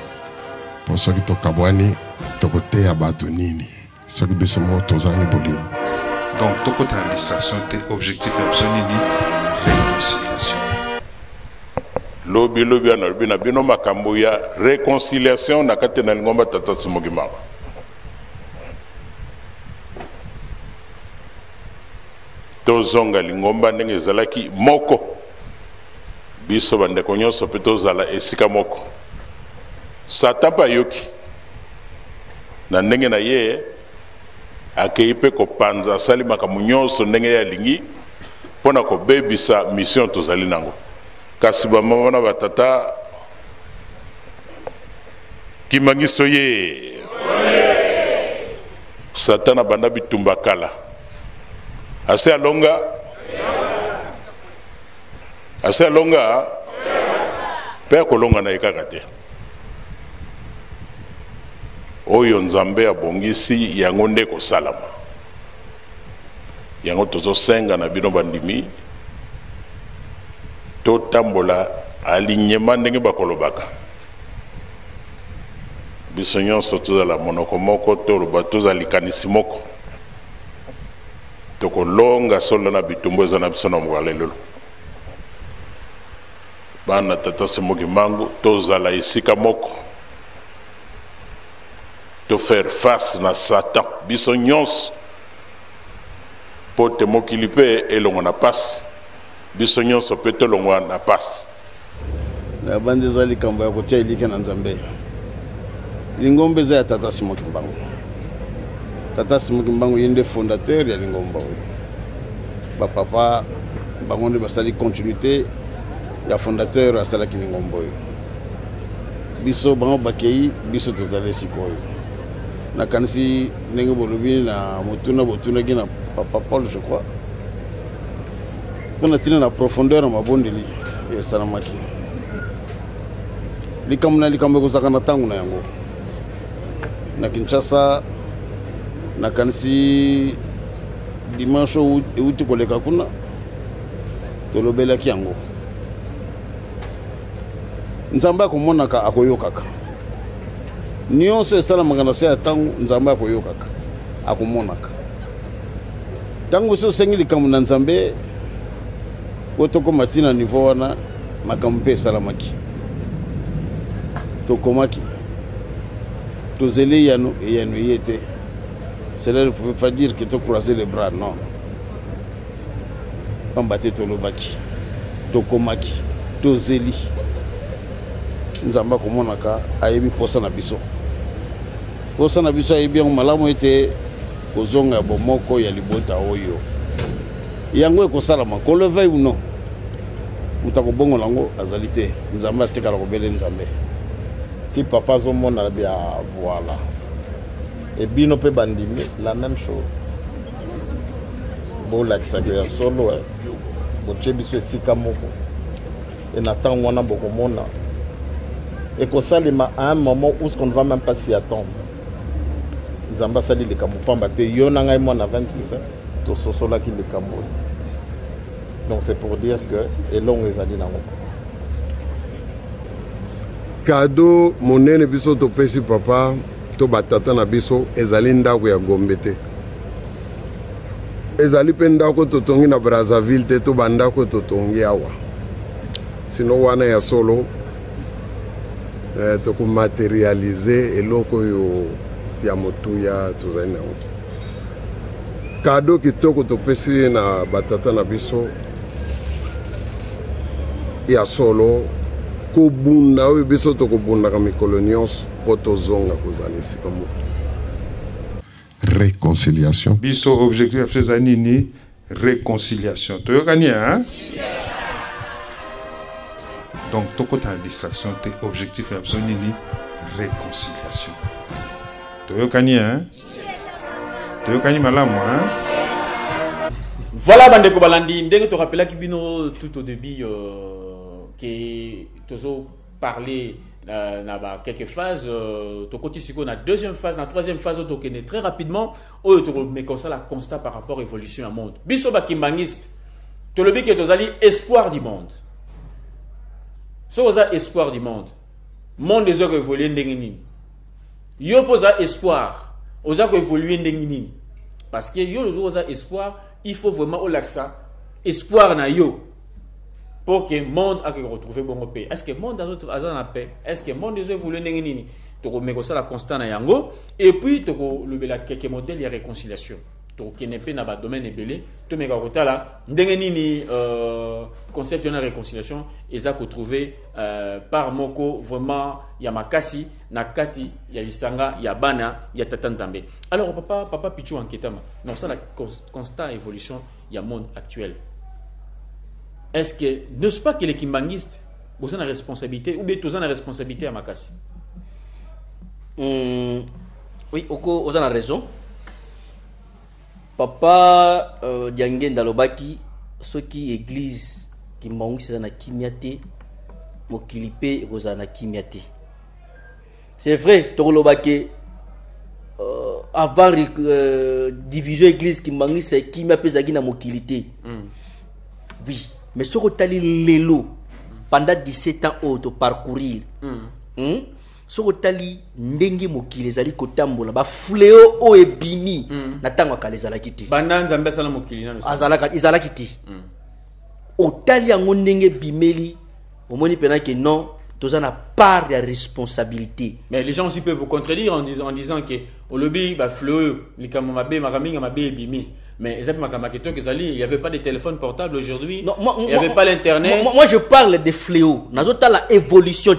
po soki tokabwani tokoteya bato nini soki biso moko tozali bolimo donc tokota na distraction te objectif ya biso nini réconciliation lobi analobi na bino makambo ya réconciliation na kati na lingomba tata simoki mbango tozonga lingomba ndenge ezalaki moko biso bandeko nyonso mpe tozala esika moko satan mpe ayoki na ndenge na ye akei mpe kopanza asali makambo nyonso ndenge ye alingi mpo na kobebisa mission tozali nango kasi bamama na batata kimangiso ye satan abanda bitumba kala Assez alonga pe kolonga na ekaka te oyo nzambe abongisi yango nde kosalama yango tozosenga na bino bandimi totambola alignema ndenge bakolobaka biso nyonso tozala monoko moko toloba tozala likanisi moko tokolonga solo na bitumbo eza na biso na mokolo lelo bana tata Semoki Mbangu tozala esika moko to faire face na Satan biso nyonso po te mokili mpe elongo na pasi biso nyonso mpe tolongwa na pasi na bandi ezali likambo ya kotia elike na Nzambe lingombe eza ya tata Semoki Mbangu. Tata Semoki Mbangu ye nde fondateur ya lingomba oyo bapapa bango nde basali continuité ya fondateur asalaki lingomba oyo biso bango bakei biso tozali sikoyo nakanisi ndenge bolobi na botunaki na papa Paul je crois mpona ntina na profondeur na mabondeli esalamaki likambo ekozalaka na ntango na yango na Kinshasa nakanisi dimanche euti koleka kuna tolobelaki yango Nzambe akomonaka akoyokaka nyonso esalamaka na se ya ntango Nzambe akoyokaka akomonaka ntango so osengi likambo na Nzambe po tokóma ntina niveau wana makambo mpe esalamaki tokomaki tozeli yano ye te. Cela ne pouvait pas dire que tu croisais les bras, non. Pambate tolobaki, tokomaki, tozeli. Nzamba komonaka ayebi posa na biso. Posa na biso ayebi yango malamu ete kozonga bomoko ya libota oyo. Yango ekosalama, qu'on le veuille ou non. Mutako bongo lango azali te. Nzamba atekala kobele Nzambe. Ti papa zomona bia voilà. Et bino pe bandimi la même chose. Bon la kisaka solo bo chebiso esika moko. Et n'attend wana bokomona. Et ko salima à un moment où ce qu'on ne va même pas s'y attendre. Nzamba sali le kamupamba te yo na ngai mona 26 to sosola ki le kambo. Donc c'est pour dire que elongo ezali nango. Cadeau monene biso to pesi papa to batata na biso ezali ndako ya Gombe te ezali pe ndako totongi na Brazzaville te to bandako totongi awa sino wana ya solo to ko materialiser eloko yo ya motuya tozali nawo cadeau kitoko to pesi na batata na biso ya solo kobunda oyo biso tokobundaka mikolo nyonso po tozonga kozala esika moko réconciliation biso objectif afeza nini réconciliation toyokani hein donc tokota na distraction te objectif ya biso nini réconciliation toyokani hein toyokani malamu hein. Voilà bande ko balandi ndenge to rappelaki bino tout au début que toujours parler dans quelques phases, tu continues la deuxième phase, la troisième phase, tu connais très rapidement, mais comme ça, la constat par rapport à l'évolution du monde. Bisoba Kimbangiste, tu le dis que tu as espoir du monde. Si tu as espoir du monde, le monde des autres évolué n'engini. Yo posa espoir, aux autres évolué n'engini. Parce que yo le jour espoir, il faut vraiment au l'accent espoir na yo. Pour que le monde a retrouvé bon paix. Est-ce que le monde a la paix? Est-ce que le monde a voulu n'engini? Tu remets ça la constante à yango. Et puis tu as quelques modèles de réconciliation. Tu n'es pas dans le domaine ébélé. Tu mets là. N'engini concept de réconciliation. Ils ont trouvé par moko vraiment yamakasi, nakasi, yalisanga, yabana, yatatanzambe. Alors papa Pichou enquêtama. Non ça la constante évolution il y a monde actuel. Est-ce que, n'est-ce pas que les kimbangistes ont une responsabilité ou bien tous ont une responsabilité à Makassi? Oui, Oko, vous avez raison. Papa Diangen Dalobaki, ceux qui église Kimbangu, c'est na kimiate, Mokilipe, Rosana kimiate. C'est vrai, Torolobake, avant division église Kimbangu, c'est kimiate Zagi na Mokilité. Oui. Mais ce que tu as lelo pendant 17 ans de parcourir, sokotali ndenge mokili ezali kotambola ba fléau o ebimi na tango kala ezalaki te banda nzambe sala mokili nano ezalaki te otali yango ndenge bimeli omoni pena que non toza na part de responsabilité. Mais les gens aussi peuvent vous contredire en disant que au lobby ba fléau likamo mabe makaminga mabe ebimi. Mais il n'y avait pas de téléphone portable aujourd'hui. Il n'y avait pas l'internet. Moi, je parle de fléaux. Nous avons la évolution.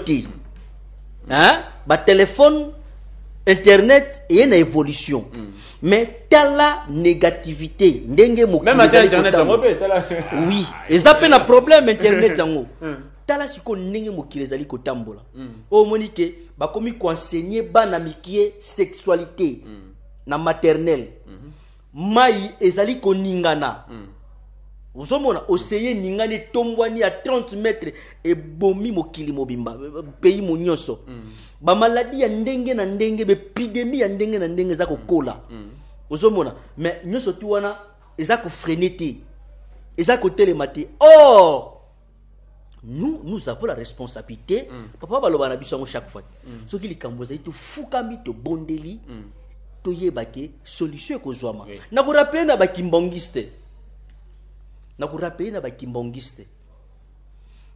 Hein? Bah, téléphone, internet, et une évolution. Mais t'as la négativité. Même à internet, ça m'obé. Oui. Et ça fait un problème, internet. T'as la siko nenge mokile zali kotambola. O monike, bah, comme il enseigner banamikie sexualité. Na maternelle. Mai ezali koningana. Uzomona oseye ningani tombwani à 30 mètres et bomi mokili mobimba pays monyoso. Ba maladie ya ndenge na ndenge be épidémie ya ndenge na ndenge za kokola. Uzomona mais nyoso tu wana eza ko freiner eza ko télémater. Or nous avons la responsabilité papa baloba na biso chaque fois. Soki likambo za itu fukami to bondeli. Toyebake solution kozwama na ku rappeler na bakimbongiste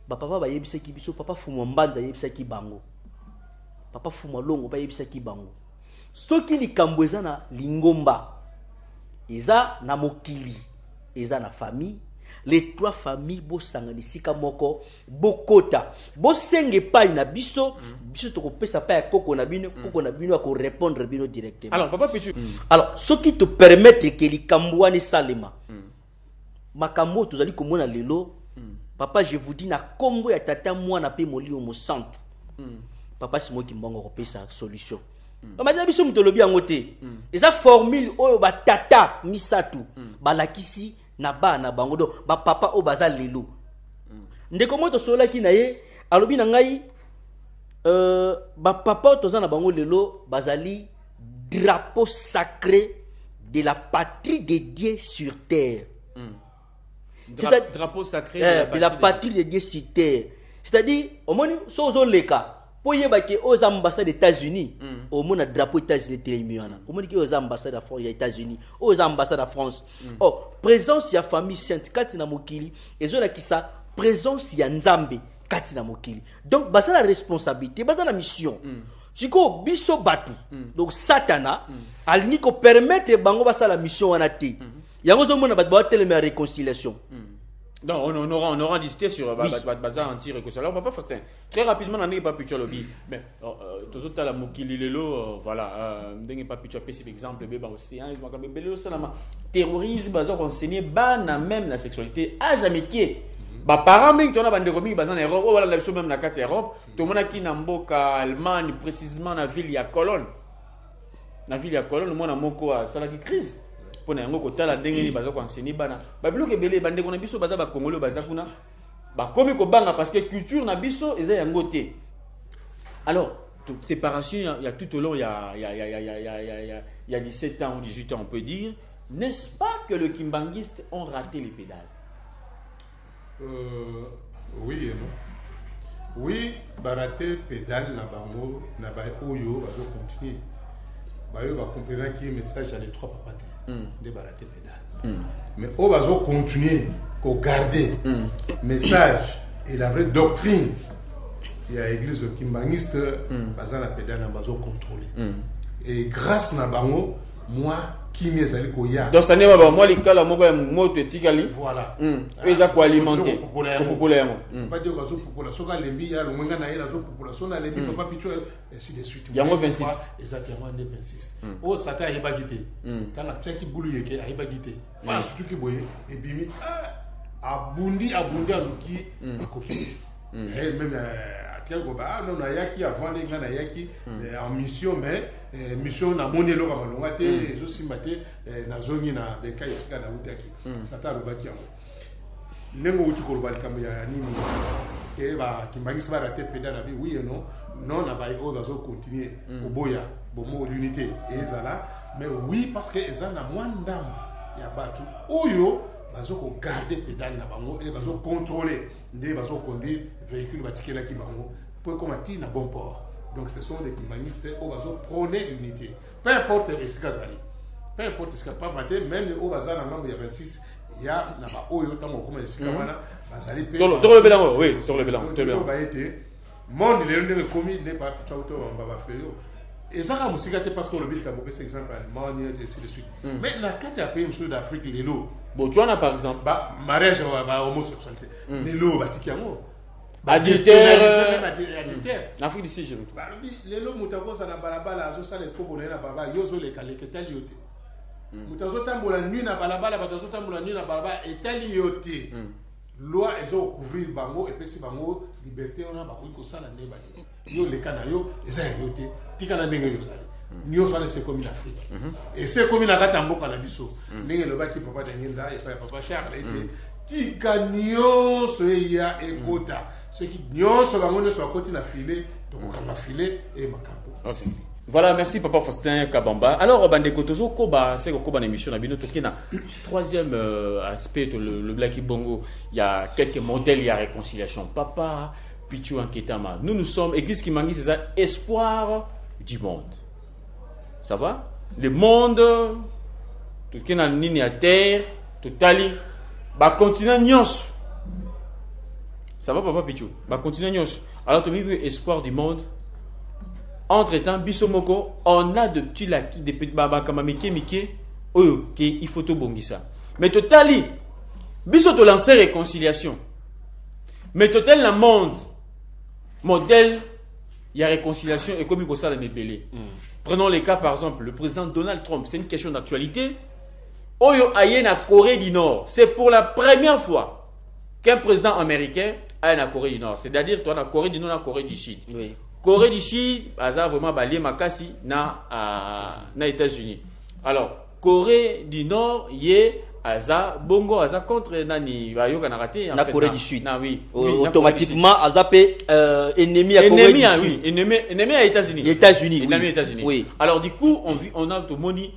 papa ba yebisaki biso papa fumwa mbanza yebisaki bango papa fumwa longo ba yebisaki bango soki likambo eza na lingomba eza na mokili eza na famille les trois familles bosanga lisika moko bokota bosenge pai na biso biso to kopesa pa ya koko na bino ko répondre bino directement. Alors papa Pichu alors ce qui te permettre que likambwani salema makambo tozali komona lelo papa je vous dis na kombo ya tata mwana pe molio mo centre papa simoki mbongo kopesa solution bamaza biso mutolobi yango te eza formule oyo ba tata misatu balakisi na ba na bango do ba papa o baza lelo ndeko moto sola ki na ye alobi na ngai ba papa toza na bango lelo bazali drapeau sacré de la patrie de Dieu sur terre. Drapeau sacré de la patrie de Dieu sur terre. C'est-à-dire omoni sozo leka poyeba ke aux ambassades des États-Unis au monde drapeau États-Unis télémiana omoni ke aux ambassades des États-Unis aux ambassades de France oh présence ya famille sainte kati na mokili ezola kisa présence ya nzambe kati na mokili donc basa la responsabilité basa la mission siko biso batu donc satana alingi ko permettre bango basa la mission wana te yango zo mona ba télémé réconciliation. Non, on aura discuté sur bazar anti-réconciliation. Alors, papa Faustin, très rapidement, on n'a pas pu te le dire. Mais, tout ça, la mokili lelo, voilà, on n'a pas pu te passer l'exemple, bébé, océan, je m'en rappelle, bébé, ça, terrorisme, bazar, enseigné, ban, même la sexualité, à jamais qui est. Bah, par exemple, on a bandé comme bazar en Europe, oh, voilà, la chose même, la carte Europe, tout le monde a qui n'a pas Allemagne, précisément, la ville, il y a Cologne. La ville, il y a Cologne, le monde a moko à Salaki crise. Pona yango kotala ndenge ni baza ko enseigner bana ba biloko ebele bande ko na biso baza ba congolais baza kuna ba komi ko banga parce que culture na biso eza yango te. Alors séparation il y a tout au long il y a 17 ans ou 18 ans on peut dire, n'est-ce pas que le kimbanguiste ont raté les pédales? Oui et non. Oui, baraté pédale na bango na ba oyo bazo continuer. Ba yo ba comprendre qui message à les trois papatés. De baraté pédale. Mais on va continuer à garder message et la vraie doctrine. Il y a l'église kimbanguiste, bazan la pédale na bazo contrôler. Et grâce na bango, moi qui m'est allé koya. Donc ça n'est pas moi les cas la moto etikali. Voilà. Ils a quoi alimenter. Populaire. Pas dire bazo population ka lembi ya lomenga na ila zo population na lembi papa picho ainsi de suite. Il y a 26. Exactement 26. Oh Satan ayeba kité. Quand la tchaki boulu yeke ayeba kité. Pas surtout ki boye et bimi abundi aluki akoki. Et même non na yaki avant les gars na yaki en mission mais mission na monelo ka malonga te ezo simbate na zongi na beka isika na utaki sata rubaki yango nengo uti ko rubali kam ya nini ke ba kimbangisa ba raté pédale na bi oui et non na ba o bazo continuer au boya bomo l'unité ezala mais oui parce que ezana mwandam ya batu oyo bazo ko garder pédale na bango et bazo contrôler ndé bazo conduire véhicule batikela ki bango pour comment ti na bon port Donc ce sont des humanistes au bazo prôner l'unité. Peu importe ce que ça dit. Peu importe ce que pas maté, même au bazar en il y a 26, il y a na ba oyo tango comme ce que wana bazali pe. Sur le bilan, oui, sur le bilan. Monde le commis n'est pas tout auto on va faire. Et ça a musique parce qu'on le dit comme par exemple Allemagne et ainsi de suite. Mais la carte a payé monsieur d'Afrique les lots. Bon, tu en as par exemple. Bah mariage homosexualité. Les lots batikiango. Adultère. L'Afrique d'ici je. Bah les lots mutako ça na balabala azo ça les kobo na baba yozo les kaleketali yote. Mutazo tambola nuit na balabala batazo tambola nuit na balabala etali yote. Loi ezo couvrir bango et puis si bango liberté on a ba ko sala ne ba yo le kana yo eza yote tikana ndenge yo sala nyo sala c'est comme l'Afrique et c'est comme la kata mboka na biso ndenge lo ba ki papa dengenda et papa Charles et tika nyo so ya ekota ce qui nyo so bango ne so akoti na filet donc on a filet et makambo. Voilà, merci Papa Faustin Kabamba. Alors, Bandeko Tozo Koba, c'est Koba l'émission na bino tokena. Troisième aspect le Blacky Bongo, il y a quelques modèles, il y a réconciliation. Papa Pichu Anketama. Nous sommes église qui mangue c'est ça espoir du monde. Ça va? Le monde tokena nini à terre, totali ba continent nyos. Ça va Papa Pichu? Ba continent nyos. Alors tu veux espoir du monde. Entre-temps, Bissomoko, on a de petits laki, des petits baba comme Mike, oyo, qui il faut tout bongisa. Mais totali, Bisso te lancer réconciliation. Mais total le monde, modèle, il y a réconciliation et comme il faut ça le mépelé. Prenons les cas par exemple, le président Donald Trump, c'est une question d'actualité. Oyo ayen à Corée du Nord, c'est pour la première fois qu'un président américain ayen à Corée du Nord. C'est-à-dire, toi, la Corée du Nord, la Corée du Sud. Oui. Corée du Sud, ça vraiment balé makasi na États-Unis. Alors, Corée du Nord, yé aza bongo aza contre nani ba yoka na raté en fait. Corée du Sud. Na oui. Automatiquement aza pe ennemi à Corée du Sud. Oui, ennemi à États-Unis. États-Unis. Ennemi à États-Unis. Oui. Alors du coup, on a moni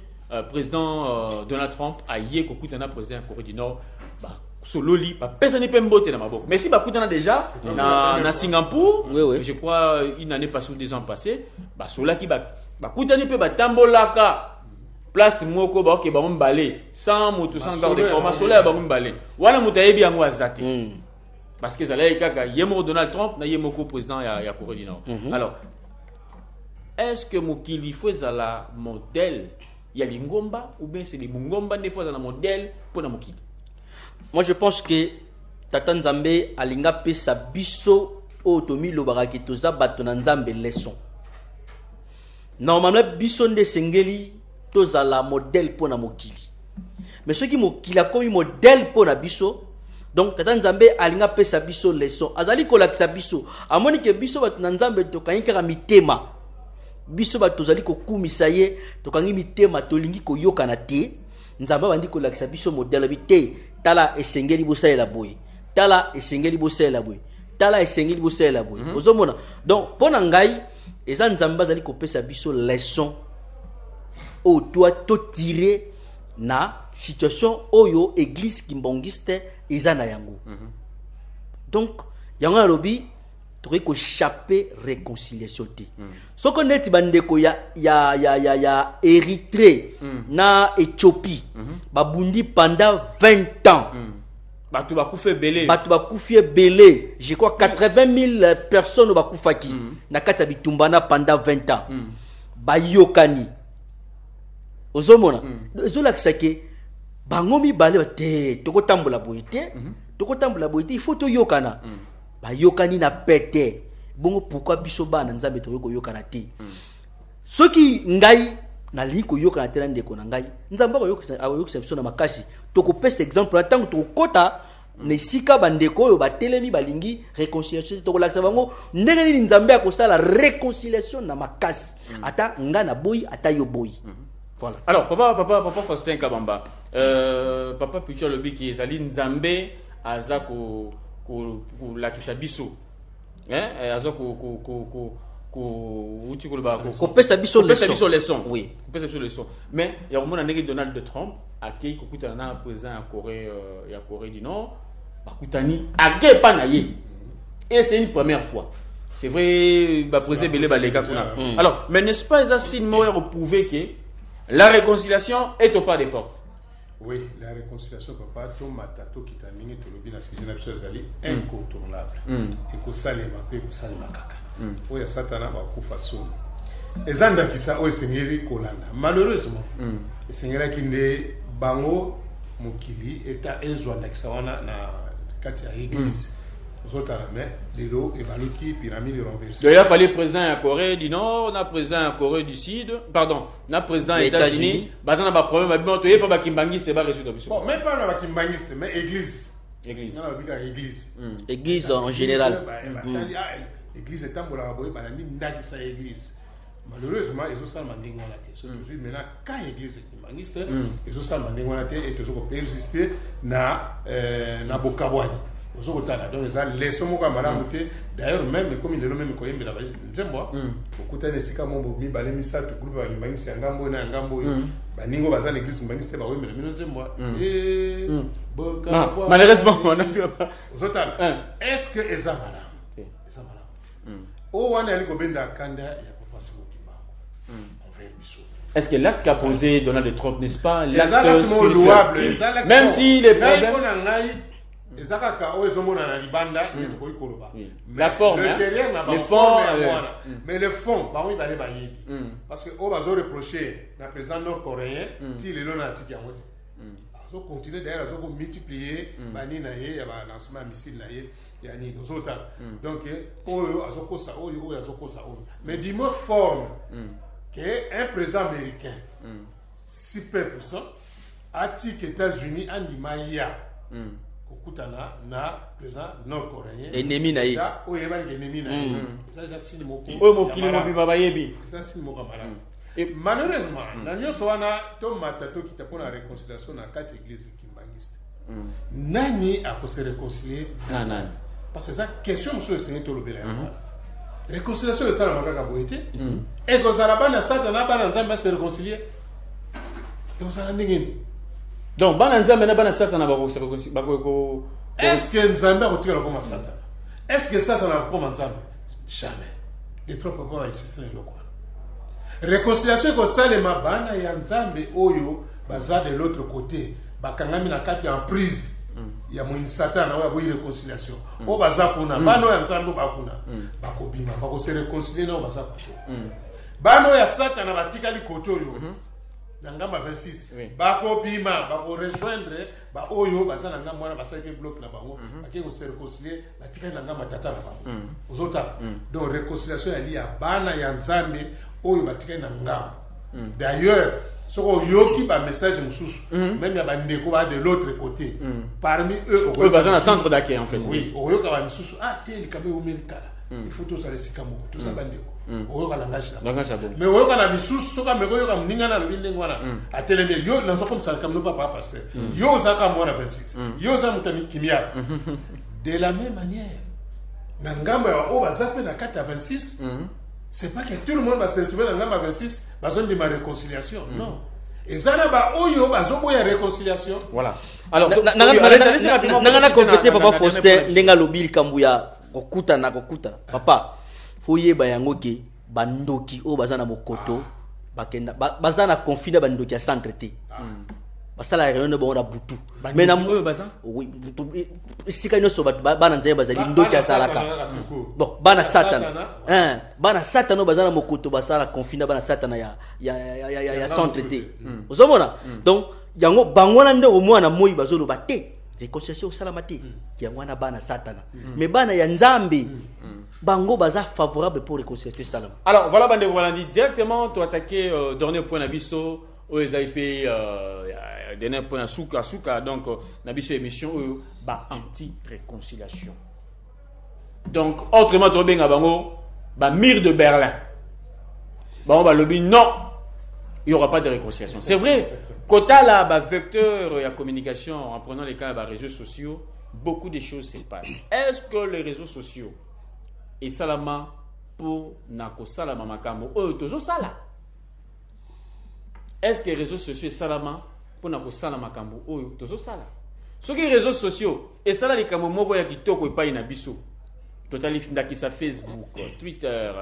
président Donald Trump a yé kokutana président Corée du Nord. Bah sololi ba pesa ni pembote na maboko. Mais si ba kutana déjà na Singapour, oui. Je crois une année passée ou 2 ans passés, ba solaki ba kutani pe ba tambolaka place moko ba ke ba mbale sans moto sans garde corps ma soleil ba mbale. Wana mutayebi yango azate. Parce que zala kaka yemo Donald Trump na yemo ko président ya Corée du Nord. Alors est-ce que mokili faut zala modèle ya lingomba ou bien c'est les mungomba ne faut zala modèle pour na mokili? Moi, je pense que Tata Nzambe alinga pesa biso otomi lobaka kitoza bato na Nzambe leçon. Normalement biso nde sengeli toza la modèle pour na mokili. Mais ceux qui mokili a comme modèle pour na biso, donc Tata Nzambe alinga pesa biso leçon. Azali kolakisa biso. Amoni ke biso bato na Nzambe tokanyika mitema. Biso bato zali kokumisa ye tokangi mitema tolingi koyokana te. Nzambe bandi kolakisa biso modèle bité. Tala esengeli bosa la boy. Tala esengeli bosa la boy. Tala esengeli bosa la boy. Ozomona. Donc pona ngai eza Nzamba zali kopesa biso leçon. O toi to tirer na situation oyo église kimbongiste eza na yango. Donc yango lobi toki ko chaper réconciliation te. Soko neti bandeko ya Érythrée na Éthiopie babundi pendant 20 ans. Batu bakufe belé. Batu bakufe belé. Je crois 80 000 personnes bakufaki na kati bitumbana pendant 20 ans. Bayokani. Ozomona. Ezola kisake bangomi bale te tokotambola boyete. Tokotambola boyete il faut to yokana. Bayokani na pete. Bongo pourquoi biso bana Nzambe to yokana te. Soki ngai na liko yokana te ndeko na ngai. Nzamba yokisa biso na makasi. Tokopesa exemple na tango tokota nesika bandeko oyo batelemi balingi réconciliation tokolakisa bango ndenge nini Nzambe akosala réconciliation na makasi. Ata nga na boyi ata yo boyi. Voilà. Alors papa Faustin Kabamba, papa Pichu lobi ki ezali Nzambe aza ko lakisa biso. Aza kopesa biso leçon. Oui. Kopesa biso leçon. Mais il y a un nègre Donald Trump akei kokutana na président ya Corée du Nord, bakutani ake pa na ye. Et c'est une première fois. c'est vrai bah poser belé bah les gars alors mais n'est-ce pas un signe moyen pour prouver que la réconciliation est au pas des portes? Oui, la réconciliation papa to matato kitaningi to lobi na sikina biso ezali incontournable et ko salema pe ko salema kaka oya satana ba kufa sono ezanda kisa o esengeli kolanda malheureusement esengela kinde bango mokili eta ezwanda kisa wana na kati ya église il a fallu président en Corée du Nord, na président en Corée du Sud, pardon, na président aux États-Unis, bazan na ba problème, ba bimoto yé pa ba kimbangiste ba résultat biso. Bon, même pas na ba kimbangiste, mais église. Église. Na ba église. Église en général. Église est tambola boy ba ni ndaki sa église. Malheureusement, ils ont ça mandingo na té. Surtout maintenant quand église kimbangiste, ils ont ça mandingo na té et toujours persister na bokabwani. Donc les sommes d'ailleurs même comme il est même quand il là nzembo beaucoup de sika mombo mi balé mi sa groupe ba mbangi si ngambo na ngambo baningo baza l'église mbangi se ba wemela mino nzembo malheureusement on a est-ce que eza madame o wana ali ko benda kanda ya papa Simokimba envers biso. Est-ce que l'acte qu'a posé Donald Trump n'est-ce pas l'acte louable même si les problèmes la forme, le fond, mais le fond, parce que on va reprocher la présidente nord-coréen, si les lois n'attiquent pas. Ils continuer d'ailleurs à multiplier, bani na ye, y a un lancement missile na ye, y a ni nos autres. Donc, mais dis-moi forme qu'un président américain, super puissant, attique États-Unis en Imaya. Kokutana na président nord-coréen ennemi na ye oyeba ennemi na ye ça ja sini moko o mokili mo biba bayebi ça sini moko mala et malheureusement na nyoso wana to matato kitapona réconciliation na quatre églises kimbangiste nani a ko se réconcilier nani parce que ça question monsieur le Seigneur to lobela réconciliation ça na makaka boité et ko sala bana satana bana nzamba se réconcilier et on sala ndengeni. Donc, est-ce que Nzambe a retiré comme Satan? Est-ce que Satan a comme Nzambe? Jamais. Les trois papas insistent sur le quoi. Réconciliation comme ça, les mabana et Nzambe oyo baza de l'autre côté. Bakangami na kati en prise. Il y a mon Satan a eu réconciliation. O baza kuna, bano ya Nzambe bakuna. Bakobima, bako se réconcilier na baza koto. Bano ya Satan na batikali koto yo. Nangamba 26 bako bima bako rejoindre ba oyo baza nangamba wana basaki bloc na bango baki ko se réconcilier batika nangamba tata na bango ozota donc réconciliation ya lia bana ya Nzambe oyo batika nangamba d'ailleurs soko yoki ba message mususu même ya bandeko ba de l'autre côté parmi eux oyo baza na centre d'accueil en fait oui oyo ka ba mususu tel kabe o melikala il faut tous aller sika moko tous bandeko oyo ka langage mais oyo ka na bisusu soka meko yo ka mninga na lobi ndengwana ateleme yo na soko msala comme no papa pasteur yo za ka mwana 26 yo za mutani kimia de la même manière na ngambo ya o bazape na 26 c'est pas que tout le monde va se retrouver na ngambo 26 besoin de ma réconciliation non et ça na ba oyo bazobo ya réconciliation voilà alors nangana compléter papa Faustin ndenga lobi kambuya kokutana papa foyeba yango ke bandoki o bazana mokoto bakenda bazana confiner bandoki ya centre te basala réunion de bonda butu mais na oyo baza oui sika nyoso bana nzaya bazali ndoki ya salaka bon bana satana bazana mokoto basala confiner bana satana ya centre te ozomona donc yango bangona nde o mwana moyi bazolo baté réconciliation salamati yangwana bana satana mais bana ya Nzambe bango baza favorable pour réconciliation salam. Alors voilà bande voilà dit directement tu attaquer dernier point nabiso au ZIP dernier point souka donc nabiso émission ba anti réconciliation. Donc autrement to benga bango ba mur de Berlin. Bango ba lobby non, il y aura pas de réconciliation. C'est vrai. Quota là, vecteur et communication, en prenant les cas des réseaux sociaux, beaucoup de choses se passent. Est-ce que les réseaux sociaux et salama pour nako salama makambo tozo sala? Est-ce que les réseaux sociaux et salama pour nako salama makambo tozo sala? Ce qui les réseaux sociaux et sala les kamo moko ya kitoko et pas inabiso. totali ndaki sa Facebook, Twitter,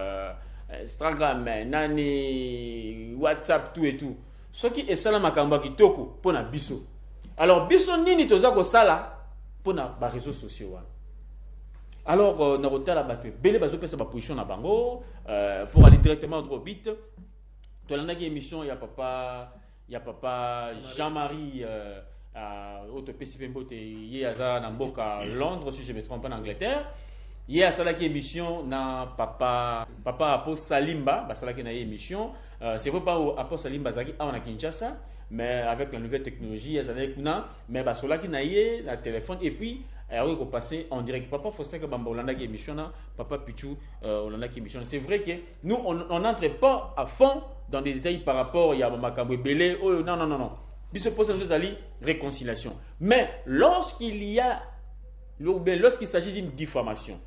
Instagram, nani WhatsApp tout et tout. Ce qui est sala makamba kitoko pona biso. Alors biso nini toza ko sala pona ba réseaux sociaux. Alors na rotala batwe belé bazo pesa ba position na bango pour aller directement au but. Tolanda ki émission ya papa Jean-Marie auto PCP Mbote yé aza na mboka Londres si je me trompe pas en Angleterre. Yé asala ki émission na papa Apo Salimba basala ki na émission c'est vrai pas Apo Salimba zaki a na Kinshasa mais avec la nouvelle technologie azala kuna mais basola ki na yé na téléphone et puis on va passer en direct. Papa Faustin Kabamba Olanda qui émission Papa Pichou Olanda qui émission. C'est vrai que nous on n'entre pas à fond dans des détails par rapport à Makambo Belé. Oh non. Il se pose une réconciliation. Mais lorsqu'il s'agit d'une diffamation,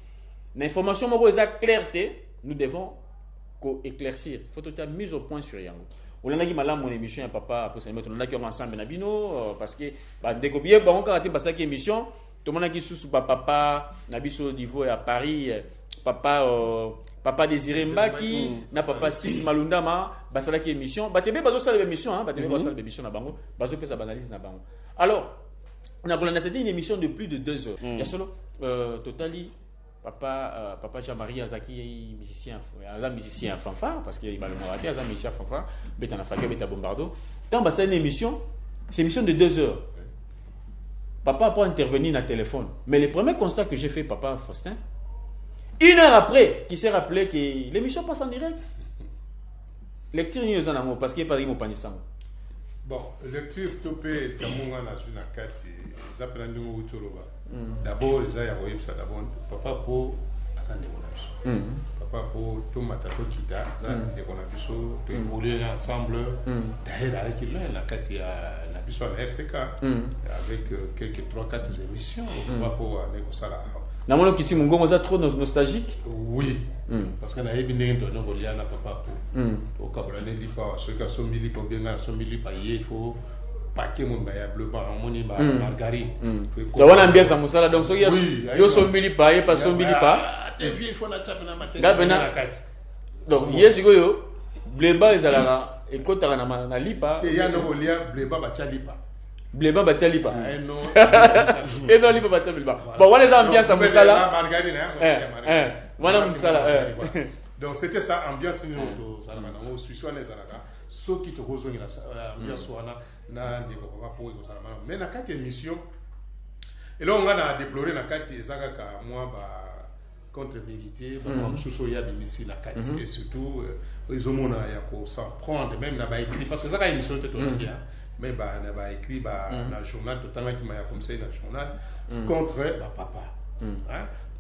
l'information est clarté, nous devons éclaircir. Il faut tout mise au point sur Yango. Olanda qui malam mon émission Papa Faustin Olanda qui ensemble Nabino parce que dès que bien on a passé cette émission. Tout le monde qui sous papa Nabiso Divo à Paris, papa Désiré Mbaki, na papa Sis Malundama, basala qui émission, batebe bazo sala émission batebe bazo sala émission na bango, bazo pesa banalise na bango. Alors, on a c'était une émission de plus de 2 heures. Il y a solo totali papa Jean-Marie Azaki musicien fanfare parce qu'il m'a le raté Azaki musicien fanfare, beta na faké beta bombardo. Tant basala une émission, c'est une émission de 2 heures. Papa peut intervenir dans le téléphone. Mais le premier constat que j'ai fait, Papa Faustin, 1 heure après, qui s'est rappelé que l'émission passe en direct. Lecture ni aux anamo parce qu'il n'y a pas de mot. Bon, lecture topé kamunga na zuna kati zapena ndungu utoloba. D'abord les aya voyez ça d'abord papa po atande bonabiso. Papa po to matako kita za de bonabiso to évoluer ensemble d'ailleurs avec lui na kati ya na biso na RTK avec quelques 3-4 émissions papa po avec ça là. Na mono kiti mungongo za trop nostalgique. Oui. Parce que na yebi ndenge to no bolia na papa po. To kabula ne lipa so ka so mili po benga so mili pa il faut paquet mon ba ya bleu ba moni ba margarine. To wana ambiance musala donc so yo so mili pa ye pas so mili pa. Et puis il faut na chapa na matériel na kati. Donc yesiko yo bleba ezalaka ekotaka na lipa. Te ya no bolia bleba ba cha lipa. Bleba batia lipa. Non lipa batia lipa. Bon, voilà les ambiances à Moussala. Voilà Moussala. Donc c'était ça ambiance nous ça na Suisse les alaka. Ce qui te rejoint la ambiance na de papa pour ça mais na quatre émissions et là on a déploré na quatre ezaka ka moi ba contre vérité ba msuso ya bimisi na quatre et surtout ils ont mona ya ko s'en prendre même na ba écrit parce que ça ka émission te bien. Mais on a écrit dans le journal, totalement qui m'a conseillé dans le journal, contre papa.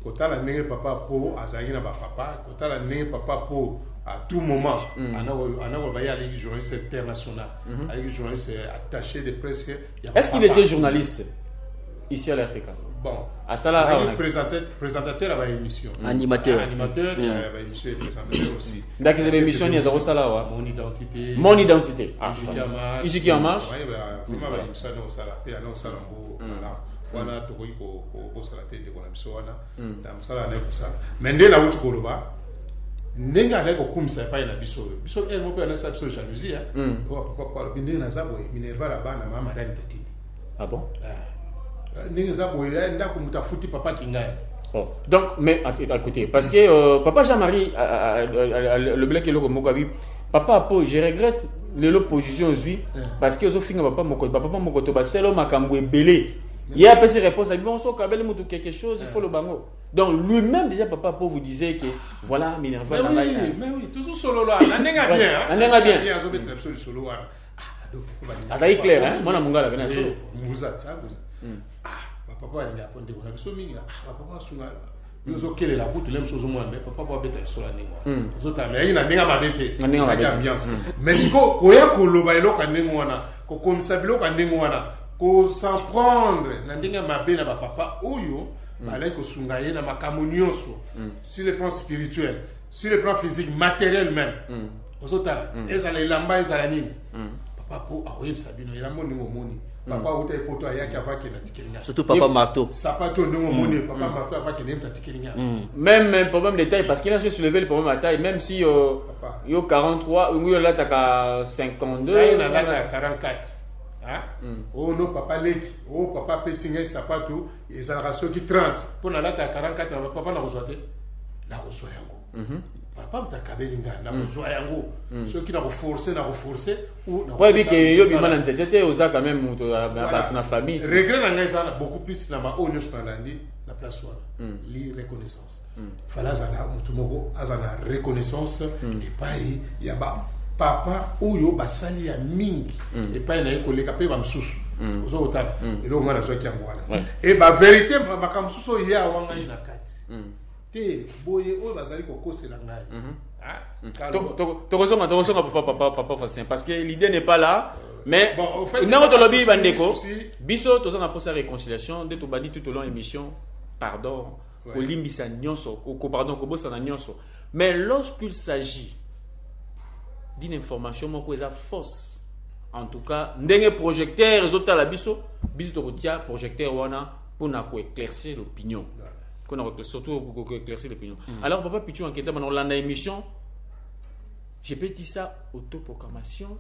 Quand on a papa pour Azaïna papa, quand on a papa pour à tout moment, on a envoyé avec les journalistes internationaux, avec les journalistes attachés de presse. Est-ce qu'il était journaliste ici à l'RTK? Bon, présentateur à l'émission. Animateur. Animateur, il y a émission et présentateur aussi. Donc, il y a l'émission, il y a Zaro Salawa. Mon identité. Ici en marche. Oui, vraiment, l'émission, on s'en rappelle, on s'en rappelle. On a tout le monde qui a été de l'émission. On a mais dès la route, nenga avec comme ça pas na biso elle mo pe na sa biso jalousie papa par bindé na zabo minerva la bana mama ndani tati. Ah bon? Nenga zabo ya ndako mutafuti papa kingai. Donc mais à côté parce que papa Jean-Marie le black et le mokabi papa po je regrette l'opposition aussi parce que zo finga papa moko to ba selo makambo ebele. Il y a pas ces réponses, il bon so kabel mutu quelque chose, il faut le bango. Donc lui-même déjà papa pour vous disait que voilà Minerva là. Mais oui, toujours solo là. Nanenga bien. Nanenga bien. Bien zo betre solo là. Ah donc clair hein, moi na mungala bena solo. Muza ça. Papa il a ponde ko na biso mingi. Papa sunga. Yo zo kele la butu lem sozo moi mais papa ba betre solo nenga. Zo ta mais ina nenga mabete. Nanenga ambiance. Mais siko koya ko loba eloko nenga wana, ko komsabilo ka nenga wana. Ko s'en prendre na ndenge mabe na papa oyo balai ko sungaye na makambo nyonso sur le plan spirituel, sur le plan physique, matériel même. Ozotala ezala ilamba ezala nini papa po aoyebisa bino elamba ningo moni papa uta poto ayaki avant que na tikelinga surtout papa marteau sapato ndongo moni papa marteau avant que n'aime ta tikelinga même problème de taille parce qu'il a soulevé le problème de taille même si yo 43 ou là t'as 52 là là 44 hein oh non papa leki oh papa pesinga sapato et ça la qui 30 pour na là t'as 44 papa na reçoité la reçoit yango papa mtakabelinga na reçoit yango ceux qui na reforcer ou na ouais que yo bima na tete oza quand même na famille regret na ngeza beaucoup plus na ma onyo standandi la place wala li reconnaissance fala zana mutu moko azana reconnaissance et pas ya ba papa oyo basali ya mingi et pas na ekoleka pe ba msusu ozo otala elo ngana zo kyango wana et ba vérité makamsusu ya wanga ina kati te boye oyo bazali kokosela ngai papa Faustin parce que l'idée n'est pas là mais non to lobby bandeko biso to na posa réconciliation de to badi tout au long émission pardon ko limbisa nyonso ko pardon ko bosa na nyonso mais lorsqu'il s'agit d'une information moko eza fausse en tout cas ndenge projecteur ezota la biso to kotia projecteur wana pour na ko éclaircir l'opinion surtout pour éclaircir l'opinion. Alors papa Pichou enquête dans la émission j'ai petit ça autoproclamation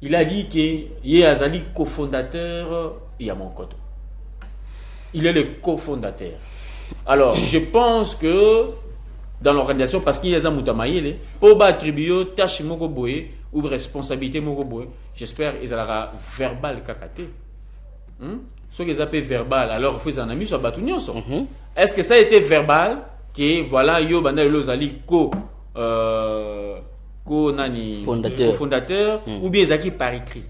il a dit que il est Azali cofondateur il y a mon code il est le cofondateur alors je pense que dans l'organisation parce qu'il y a un moutamayele pour attribuer tâche moko boye ou responsabilité moko boye j'espère ils aura verbal kakate ce qu'ils appellent verbal alors il faut un ami sur Batunion est-ce que ça a été verbal que voilà yo banda lozali ko nani fondateur ou bien ezaki par écrit